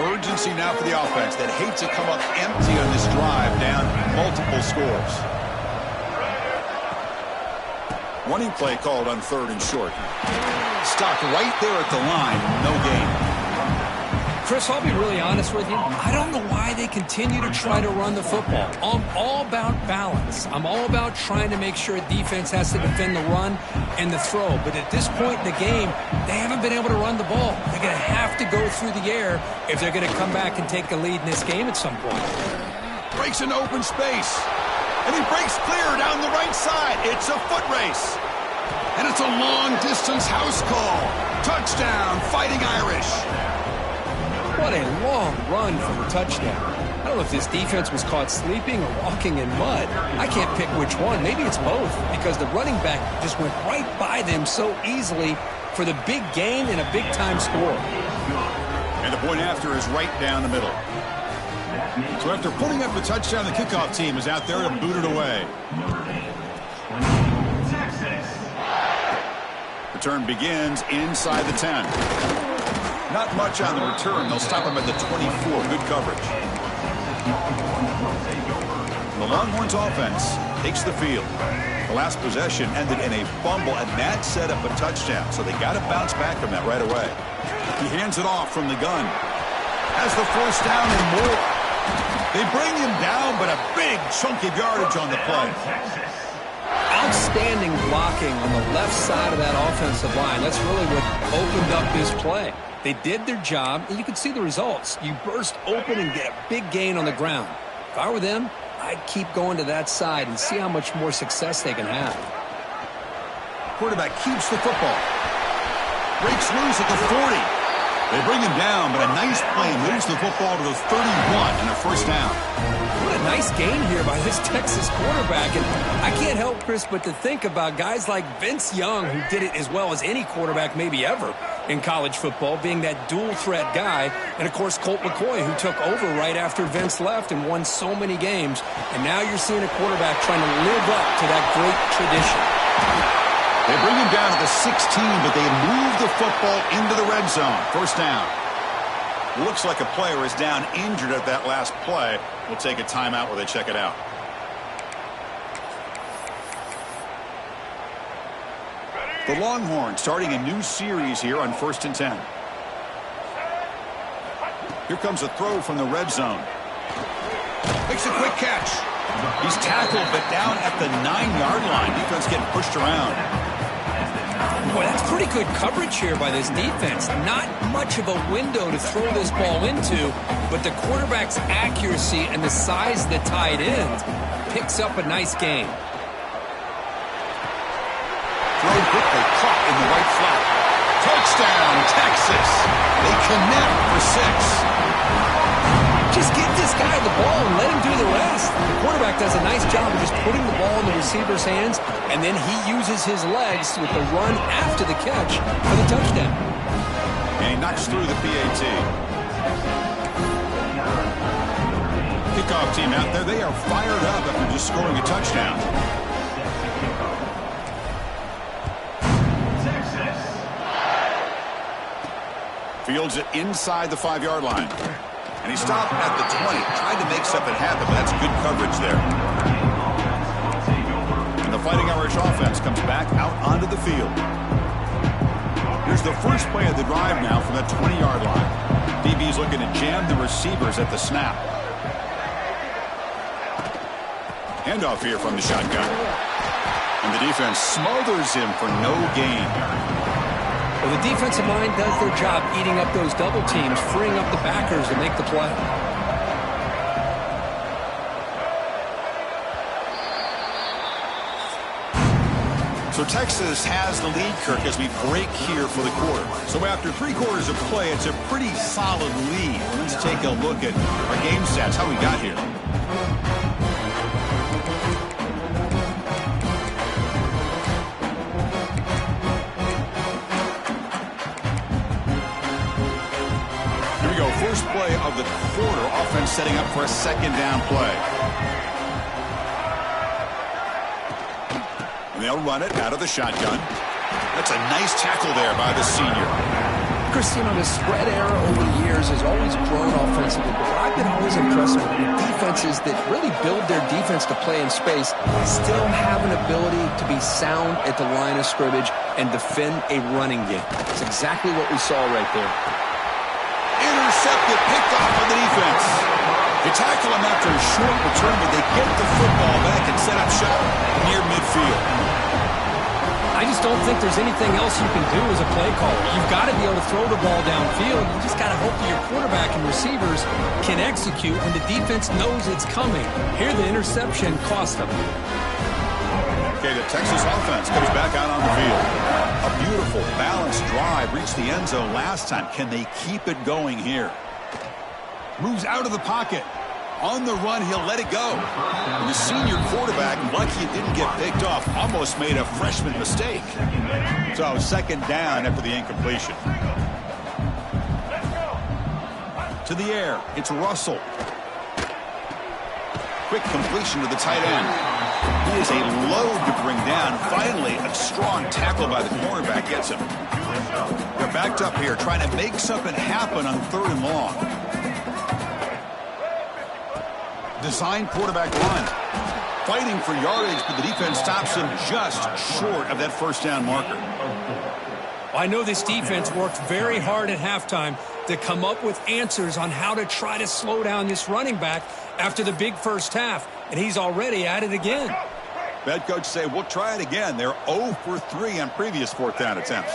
Speaker 1: Urgency now for the offense that hates to come up empty on this drive, down multiple scores. Running play called on 3rd and short. Stopped right there at the line. No gain.
Speaker 3: Chris, I'll be really honest with you. I don't know why they continue to try to run the football. I'm all about balance. I'm all about trying to make sure defense has to defend the run and the throw. But at this point in the game, they haven't been able to run the ball. They're going to have to go through the air if they're going to come back and take the lead in this game at some point.
Speaker 1: Breaks into open space. And he breaks clear down the right side. It's a foot race. And it's a long-distance house call. Touchdown, Fighting Irish.
Speaker 3: What a long run for the touchdown. I don't know if this defense was caught sleeping or walking in mud. I can't pick which one. Maybe it's both, because the running back just went right by them so easily for the big gain and a big-time score.
Speaker 1: And the point after is right down the middle. So after putting up the touchdown, the kickoff team is out there to boot it away. Return begins inside the 10. Not much on the return. They'll stop him at the 24. Good coverage. The Longhorns offense takes the field. The last possession ended in a fumble, and that set up a touchdown. So they got to bounce back from that right away. He hands it off from the gun. Has the first down and more. They bring him down, but a big chunk of yardage on the play.
Speaker 3: Outstanding blocking on the left side of that offensive line. That's really what opened up this play. They did their job, and you can see the results. You burst open and get a big gain on the ground. If I were them, I'd keep going to that side and see how much more success they can have.
Speaker 1: Quarterback keeps the football. Breaks loose at the 40. They bring him down, but a nice play moves the football to the 31 and a first down.
Speaker 3: What a nice game here by this Texas quarterback. And I can't help, Chris, but to think about guys like Vince Young, who did it as well as any quarterback maybe ever in college football, being that dual-threat guy. And, of course, Colt McCoy, who took over right after Vince left and won so many games. And now you're seeing a quarterback trying to live up to that great tradition.
Speaker 1: They bring him down to the 16, but they move the football into the red zone. First down. Looks like a player is down injured at that last play. We'll take a timeout while they check it out. The Longhorns starting a new series here on 1st and 10. Here comes a throw from the red zone. Makes a quick catch. He's tackled, but down at the 9-yard line. Defense getting pushed around.
Speaker 3: Boy, that's pretty good coverage here by this defense. Not much of a window to throw this ball into, but the quarterback's accuracy and the size of the tight end picks up a nice gain.
Speaker 1: Throw quickly, caught in the right flat. Touchdown, Texas. They connect for 6.
Speaker 3: Just getting this guy the ball and let him do the rest. The quarterback does a nice job of just putting the ball in the receiver's hands, and then he uses his legs with the run after the catch for the touchdown.
Speaker 1: And he knocks through the PAT. Kickoff team out there, they are fired up after just scoring a touchdown. Fields it inside the 5-yard line. And he stopped at the 20, trying to make something happen, but that's good coverage there. And the Fighting Irish offense comes back out onto the field. Here's the first play of the drive now from the 20-yard line. DB's looking to jam the receivers at the snap. Handoff here from the shotgun. And the defense smothers him for no gain.
Speaker 3: Well, the defensive line does their job eating up those double teams, freeing up the backers to make the play.
Speaker 1: So Texas has the lead, Kirk, as we break here for the quarter. So after 3 quarters of play, it's a pretty solid lead. Let's take a look at our game stats, how we got here. First play of the quarter, offense setting up for a second down play. And they'll run it out of the shotgun. That's a nice tackle there by the senior.
Speaker 3: Christian, on the spread era over the years has always grown offensively, but I've been always impressed with the defenses that really build their defense to play in space still have an ability to be sound at the line of scrimmage and defend a running game. That's exactly what we saw right there.
Speaker 1: Intercepted, picked off on the defense. They tackle him after a short return, but they get the football back and set up shop near midfield.
Speaker 3: I just don't think there's anything else you can do as a play caller. You've got to be able to throw the ball downfield. You just got to hope that your quarterback and receivers can execute when the defense knows it's coming. Here, the interception cost them.
Speaker 1: Okay, the Texas offense comes back out on the field. A beautiful, balanced drive. Reached the end zone last time. Can they keep it going here? Moves out of the pocket. On the run, he'll let it go. And the senior quarterback, lucky it didn't get picked off, almost made a freshman mistake. So second down after the incompletion. To the air, it's Russell. Quick completion to the tight end. He is a load to bring down. Finally, a strong tackle by the cornerback gets him. They're backed up here, trying to make something happen on 3rd and long. Design quarterback run. Fighting for yardage, but the defense stops him just short of that first down marker.
Speaker 3: Well, I know this defense worked very hard at halftime to come up with answers on how to try to slow down this running back after the big first half, and he's already at it again.
Speaker 1: Head coach say, we'll try it again. They're 0 for 3 on previous 4th down attempts.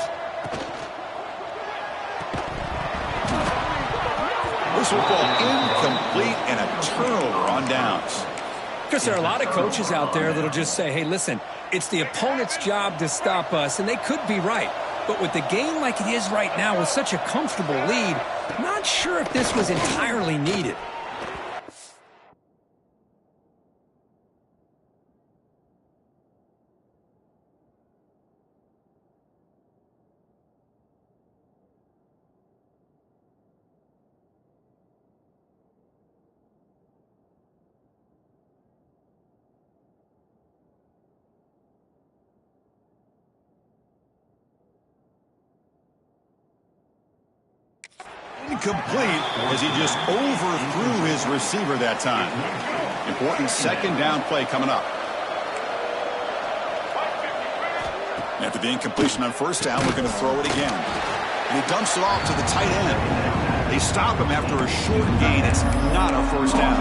Speaker 1: This will fall incomplete and a turnover on downs.
Speaker 3: Because there are a lot of coaches out there that'll just say, hey, listen, it's the opponent's job to stop us, and they could be right. But with the game like it is right now with such a comfortable lead, not sure if this was entirely needed.
Speaker 1: Incomplete as he just overthrew his receiver that time. Important second down play coming up. After the incompletion on first down, we're going to throw it again. And he dumps it off to the tight end. They stop him after a short gain. It's not a first down.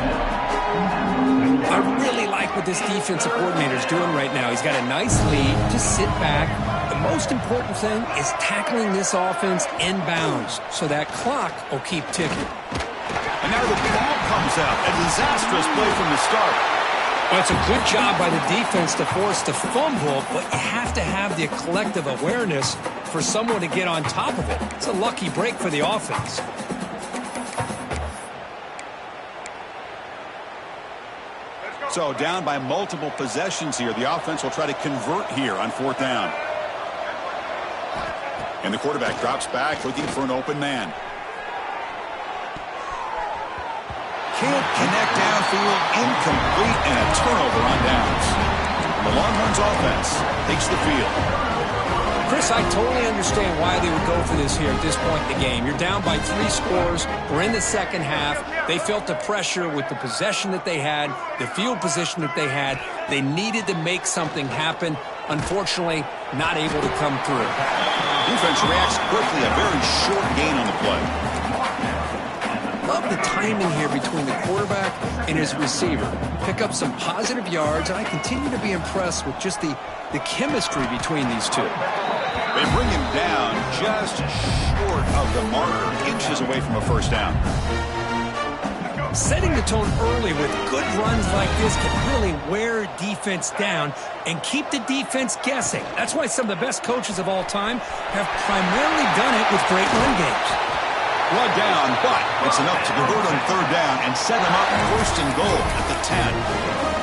Speaker 3: I really like what this defensive coordinator is doing right now. He's got a nice lead. Just sit back. The most important thing is tackling this offense inbounds so that clock will keep ticking.
Speaker 1: And now the ball comes out. A disastrous play from the start.
Speaker 3: Well, it's a good job by the defense to force the fumble, but you have to have the collective awareness for someone to get on top of it. It's a lucky break for the offense.
Speaker 1: So down by multiple possessions here. The offense will try to convert here on 4th down. And the quarterback drops back looking for an open man. Can't connect downfield, incomplete, and a turnover on downs. The Longhorns offense takes the field.
Speaker 3: Chris, I totally understand why they would go for this here at this point in the game. You're down by 3 scores. We're in the second half. They felt the pressure with the possession that they had, the field position that they had. They needed to make something happen. Unfortunately, not able to come through.
Speaker 1: Defense reacts quickly. A very short gain on the play.
Speaker 3: Love the timing here between the quarterback and his receiver. Pick up some positive yards, and I continue to be impressed with just the chemistry between these two.
Speaker 1: They bring him down just short of the marker, inches away from a first down.
Speaker 3: Setting the tone early with good runs like this can really wear defense down and keep the defense guessing. That's why some of the best coaches of all time have primarily done it with great run games.
Speaker 1: Run down, but it's enough to convert on 3rd down and set them up 1st and goal at the 10.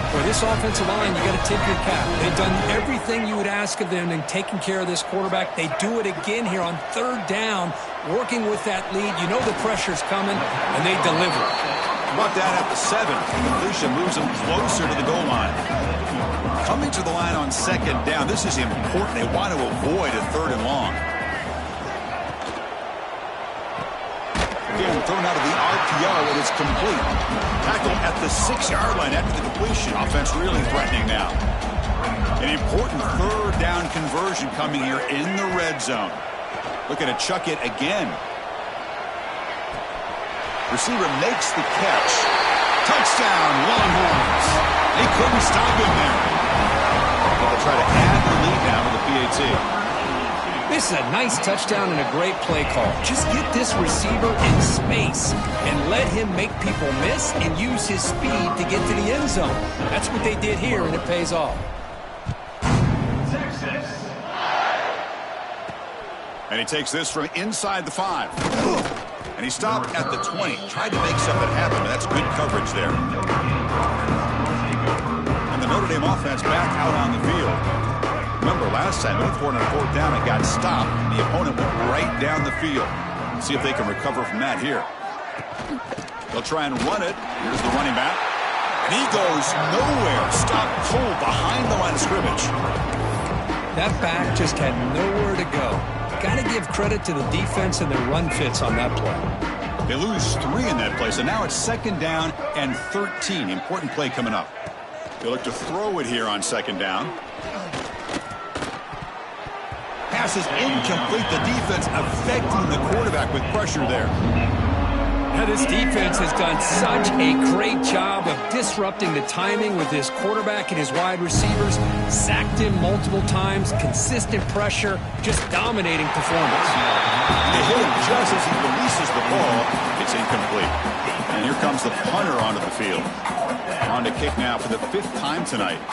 Speaker 3: For this offensive line, you got to tip your cap. They've done everything you would ask of them in taking care of this quarterback. They do it again here on 3rd down, working with that lead. You know the pressure's coming, and they deliver.
Speaker 1: Brought down at the 7. Completion moves them closer to the goal line. Coming to the line on 2nd down. This is important. They want to avoid a 3rd and long. Again, thrown out of the RPO, it is complete. Tackled at the 6-yard line after the completion. Offense really threatening now. An important 3rd down conversion coming here in the red zone. Looking to chuck it again. Receiver makes the catch. Touchdown, Longhorns. They couldn't stop him there. They'll try to add the lead now to the PAT.
Speaker 3: This is a nice touchdown and a great play call. Just get this receiver in space and let him make people miss and use his speed to get to the end zone. That's what they did here, and it pays off.
Speaker 1: And he takes this from inside the 5. And he stopped at the 20. Tried to make something happen, but that's good coverage there. And the Notre Dame offense back out on the field. Remember, last time, on 4th down, it got stopped. The opponent went right down the field. See if they can recover from that here. They'll try and run it. Here's the running back. And he goes nowhere. Stop cold behind the line of scrimmage.
Speaker 3: That back just had nowhere to go. Got to give credit to the defense and their run fits on that play.
Speaker 1: They lose 3 in that play, so now it's 2nd down and 13. Important play coming up. They look to throw it here on 2nd down. Pass is incomplete. The defense affecting the quarterback with pressure there.
Speaker 3: Now, this defense has done such a great job of disrupting the timing with his quarterback and his wide receivers. Sacked him multiple times. Consistent pressure. Just dominating performance.
Speaker 1: They hit him just as he releases the ball. It's incomplete. And here comes the punter onto the field. On to kick now for the 5th time tonight.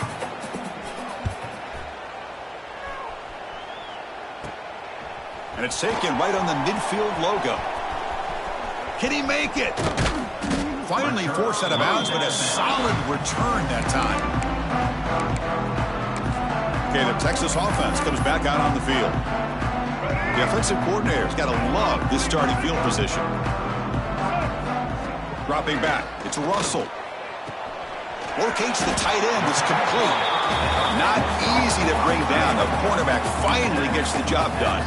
Speaker 1: And it's taken right on the midfield logo. Can he make it? Finally forced out of bounds, but a solid return that time. Okay, the Texas offense comes back out on the field. The offensive coordinator's got to love this starting field position. Dropping back, it's Russell. Locates the tight end, it's complete. Not easy to bring down. The cornerback finally gets the job done.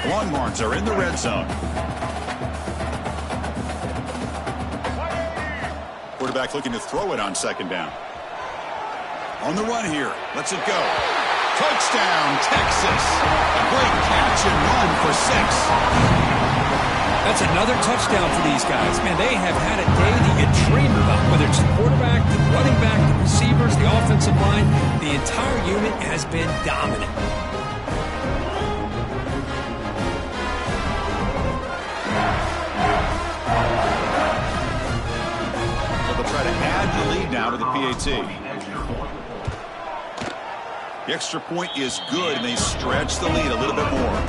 Speaker 1: Longhorns are in the red zone. Quarterback looking to throw it on 2nd down. On the run here. Lets it go. Touchdown, Texas. A great catch and run for 6.
Speaker 3: That's another touchdown for these guys. Man, they have had a day that you dream about, whether it's the quarterback, the running back, the receivers, the offensive line. The entire unit has been dominant.
Speaker 1: They'll try to add the lead now to the PAT. The extra point is good, and they stretch the lead a little bit more.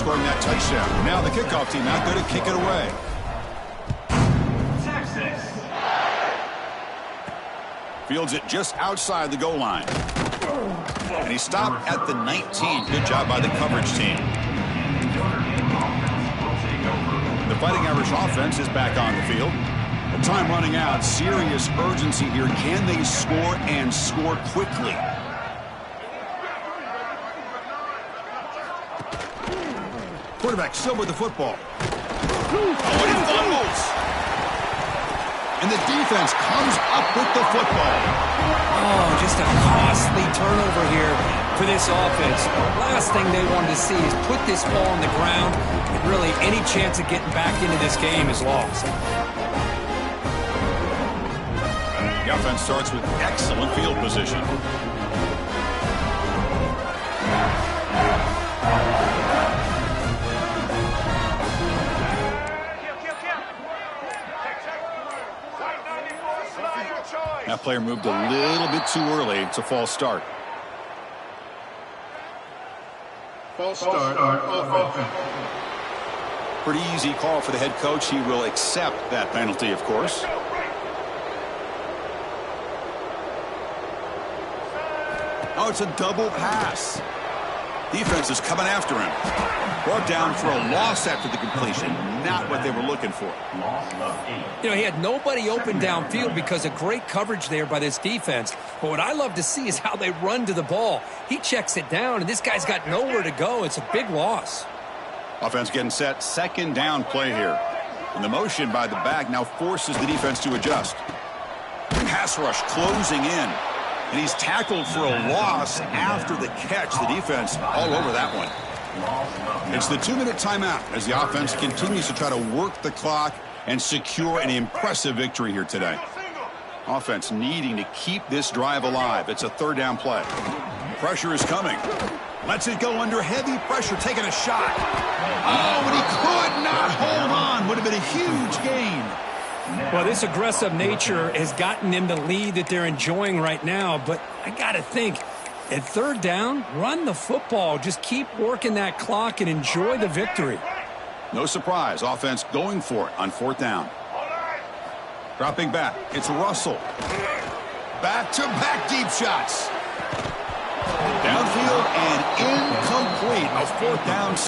Speaker 1: scoring that touchdown. Now the kickoff team out there to kick it away.
Speaker 5: Texas.
Speaker 1: Fields it just outside the goal line. And he stopped at the 19. Good job by the coverage team. The Fighting Irish offense is back on the field. The time running out. Serious urgency here. Can they score and score quickly? Quarterback still with the football. Oh, and he fumbles. And the defense comes up with the football.
Speaker 3: Oh, just a costly turnover here for this offense. Last thing they wanted to see is put this ball on the ground, and really any chance of getting back into this game is lost.
Speaker 1: The offense starts with excellent field position. That player moved a little bit too early. It's a false start.
Speaker 5: False start offense.
Speaker 1: Pretty easy call for the head coach. He will accept that penalty, of course. Oh, it's a double pass. Defense is coming after him. Brought down for a loss after the completion. Not what they were looking for.
Speaker 3: You know, he had nobody open downfield because of great coverage there by this defense. But what I love to see is how they run to the ball. He checks it down, and this guy's got nowhere to go. It's a big loss.
Speaker 1: Offense getting set. Second down play here. And the motion by the back now forces the defense to adjust. Pass rush closing in. And he's tackled for a loss after the catch. The defense all over that one. It's the 2-minute timeout as the offense continues to try to work the clock and secure an impressive victory here today. Offense needing to keep this drive alive. It's a third down play. Pressure is coming. Lets it go under heavy pressure, taking a shot. Oh, and he could not hold on. Would have been a huge gain.
Speaker 3: Well, this aggressive nature has gotten them the lead that they're enjoying right now. But I got to think, at third down, run the football. Just keep working that clock and enjoy the victory.
Speaker 1: No surprise. Offense going for it on fourth down. Dropping back. It's Russell. Back-to-back deep shots. Downfield and incomplete. A fourth down.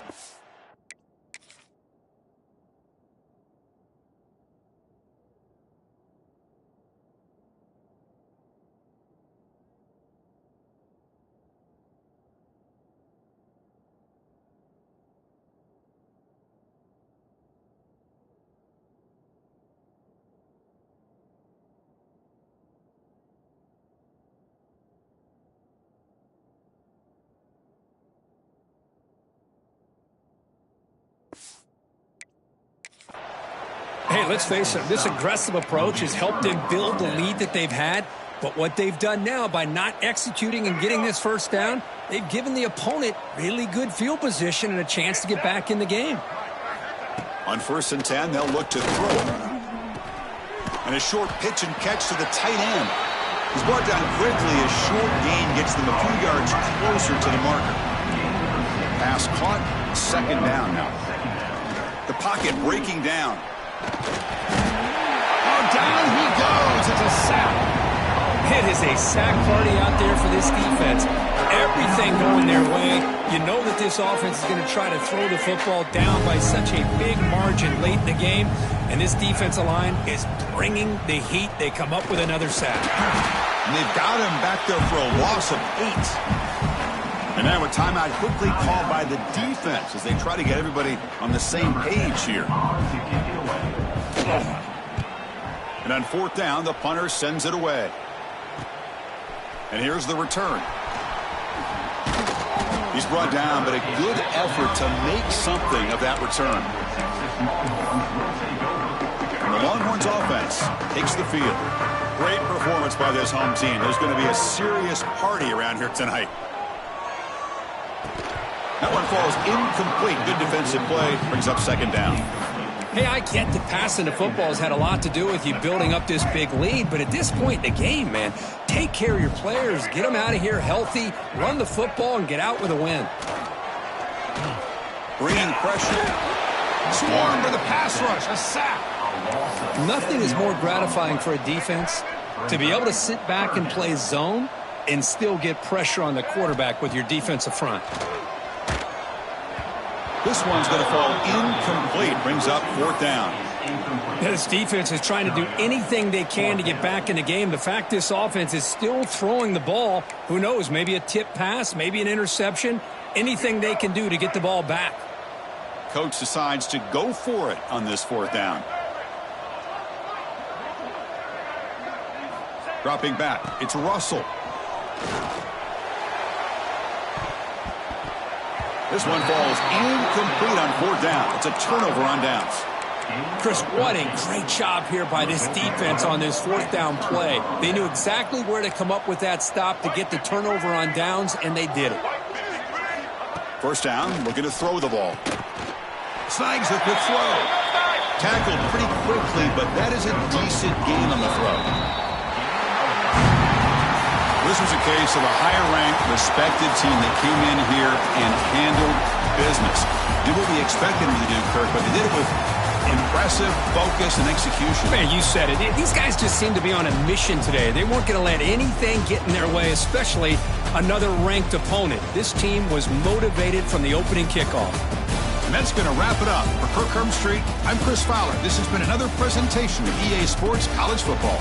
Speaker 3: Hey, let's face it, this aggressive approach has helped them build the lead that they've had. But what they've done now by not executing and getting this first down, they've given the opponent really good field position and a chance to get back in the game.
Speaker 1: On 1st and 10, they'll look to throw. And a short pitch and catch to the tight end. He's brought down quickly. A short gain gets them a few yards closer to the marker. Pass caught. Second down now. The pocket breaking down. Oh, down he goes. It's a sack.
Speaker 3: It is a sack party out there for this defense. Everything going their way. You know that this offense is going to try to throw the football down by such a big margin late in the game. And this defensive line is bringing the heat. They come up with another sack.
Speaker 1: And they've got him back there for a loss of 8. And now a timeout quickly called by the defense as they try to get everybody on the same page here. And on 4th down, the punter sends it away. And here's the return. He's brought down, but a good effort to make something of that return. And the Longhorns offense takes the field. Great performance by this home team. There's going to be a serious party around here tonight. That one falls incomplete. Good defensive play. Brings up second down.
Speaker 3: Hey, I get that passing the football has had a lot to do with you building up this big lead, but at this point in the game, man, take care of your players, get them out of here healthy, run the football, and get out with a win.
Speaker 1: Bringing pressure. Swarm for the pass rush. A sack.
Speaker 3: Nothing is more gratifying for a defense to be able to sit back and play zone and still get pressure on the quarterback with your defensive front.
Speaker 1: This one's going to fall incomplete. Brings up 4th down.
Speaker 3: This defense is trying to do anything they can to get back in the game. The fact this offense is still throwing the ball, who knows, maybe a tip pass, maybe an interception, anything they can do to get the ball back.
Speaker 1: Coach decides to go for it on this 4th down. Dropping back, it's Russell. This one falls incomplete on 4th down. It's a turnover on downs.
Speaker 3: Chris, what a great job here by this defense on this 4th down play. They knew exactly where to come up with that stop to get the turnover on downs, and they did it.
Speaker 1: 1st down, looking to throw the ball. Snags a good throw. Tackled pretty quickly, but that is a decent gain on the throw. This was a case of a higher-ranked, respected team that came in here and handled business. Did what we expected them to do, Kirk, but they did it with impressive focus and execution.
Speaker 3: Man, you said it. These guys just seem to be on a mission today. They weren't going to let anything get in their way, especially another ranked opponent. This team was motivated from the opening kickoff.
Speaker 1: And that's going to wrap it up. For Kirk Hermstreet, I'm Chris Fowler. This has been another presentation of EA Sports College Football.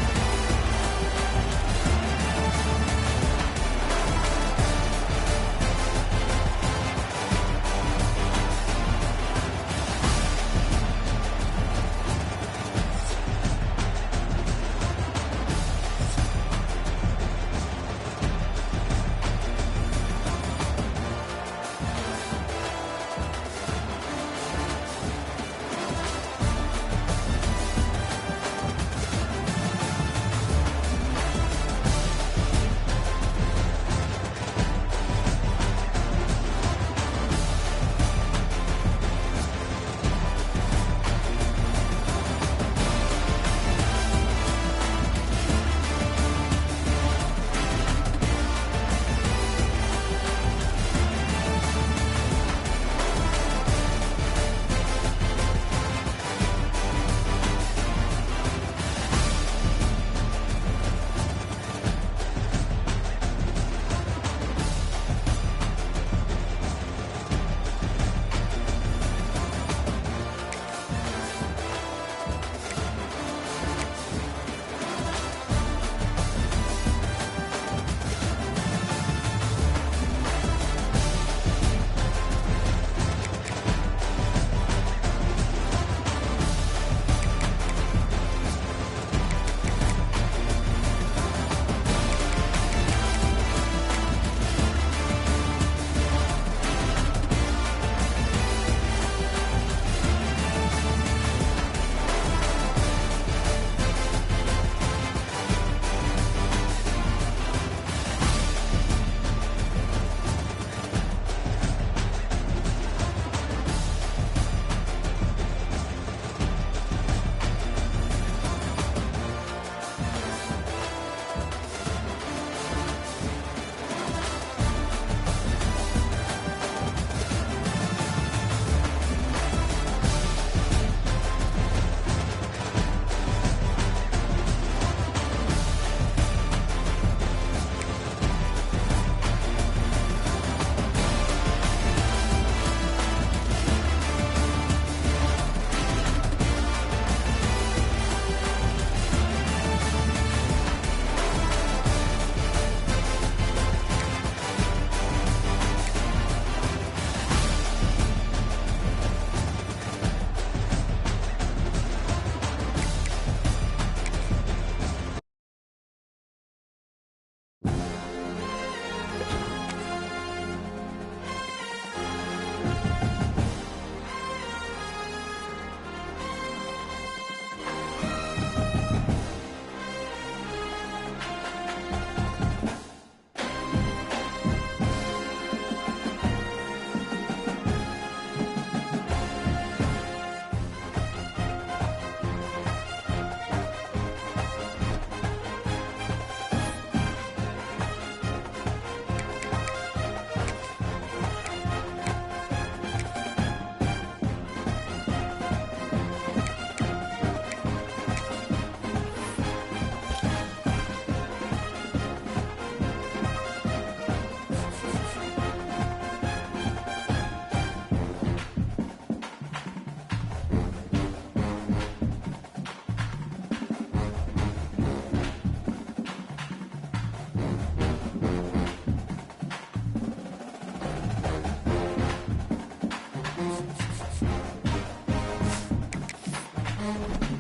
Speaker 1: game.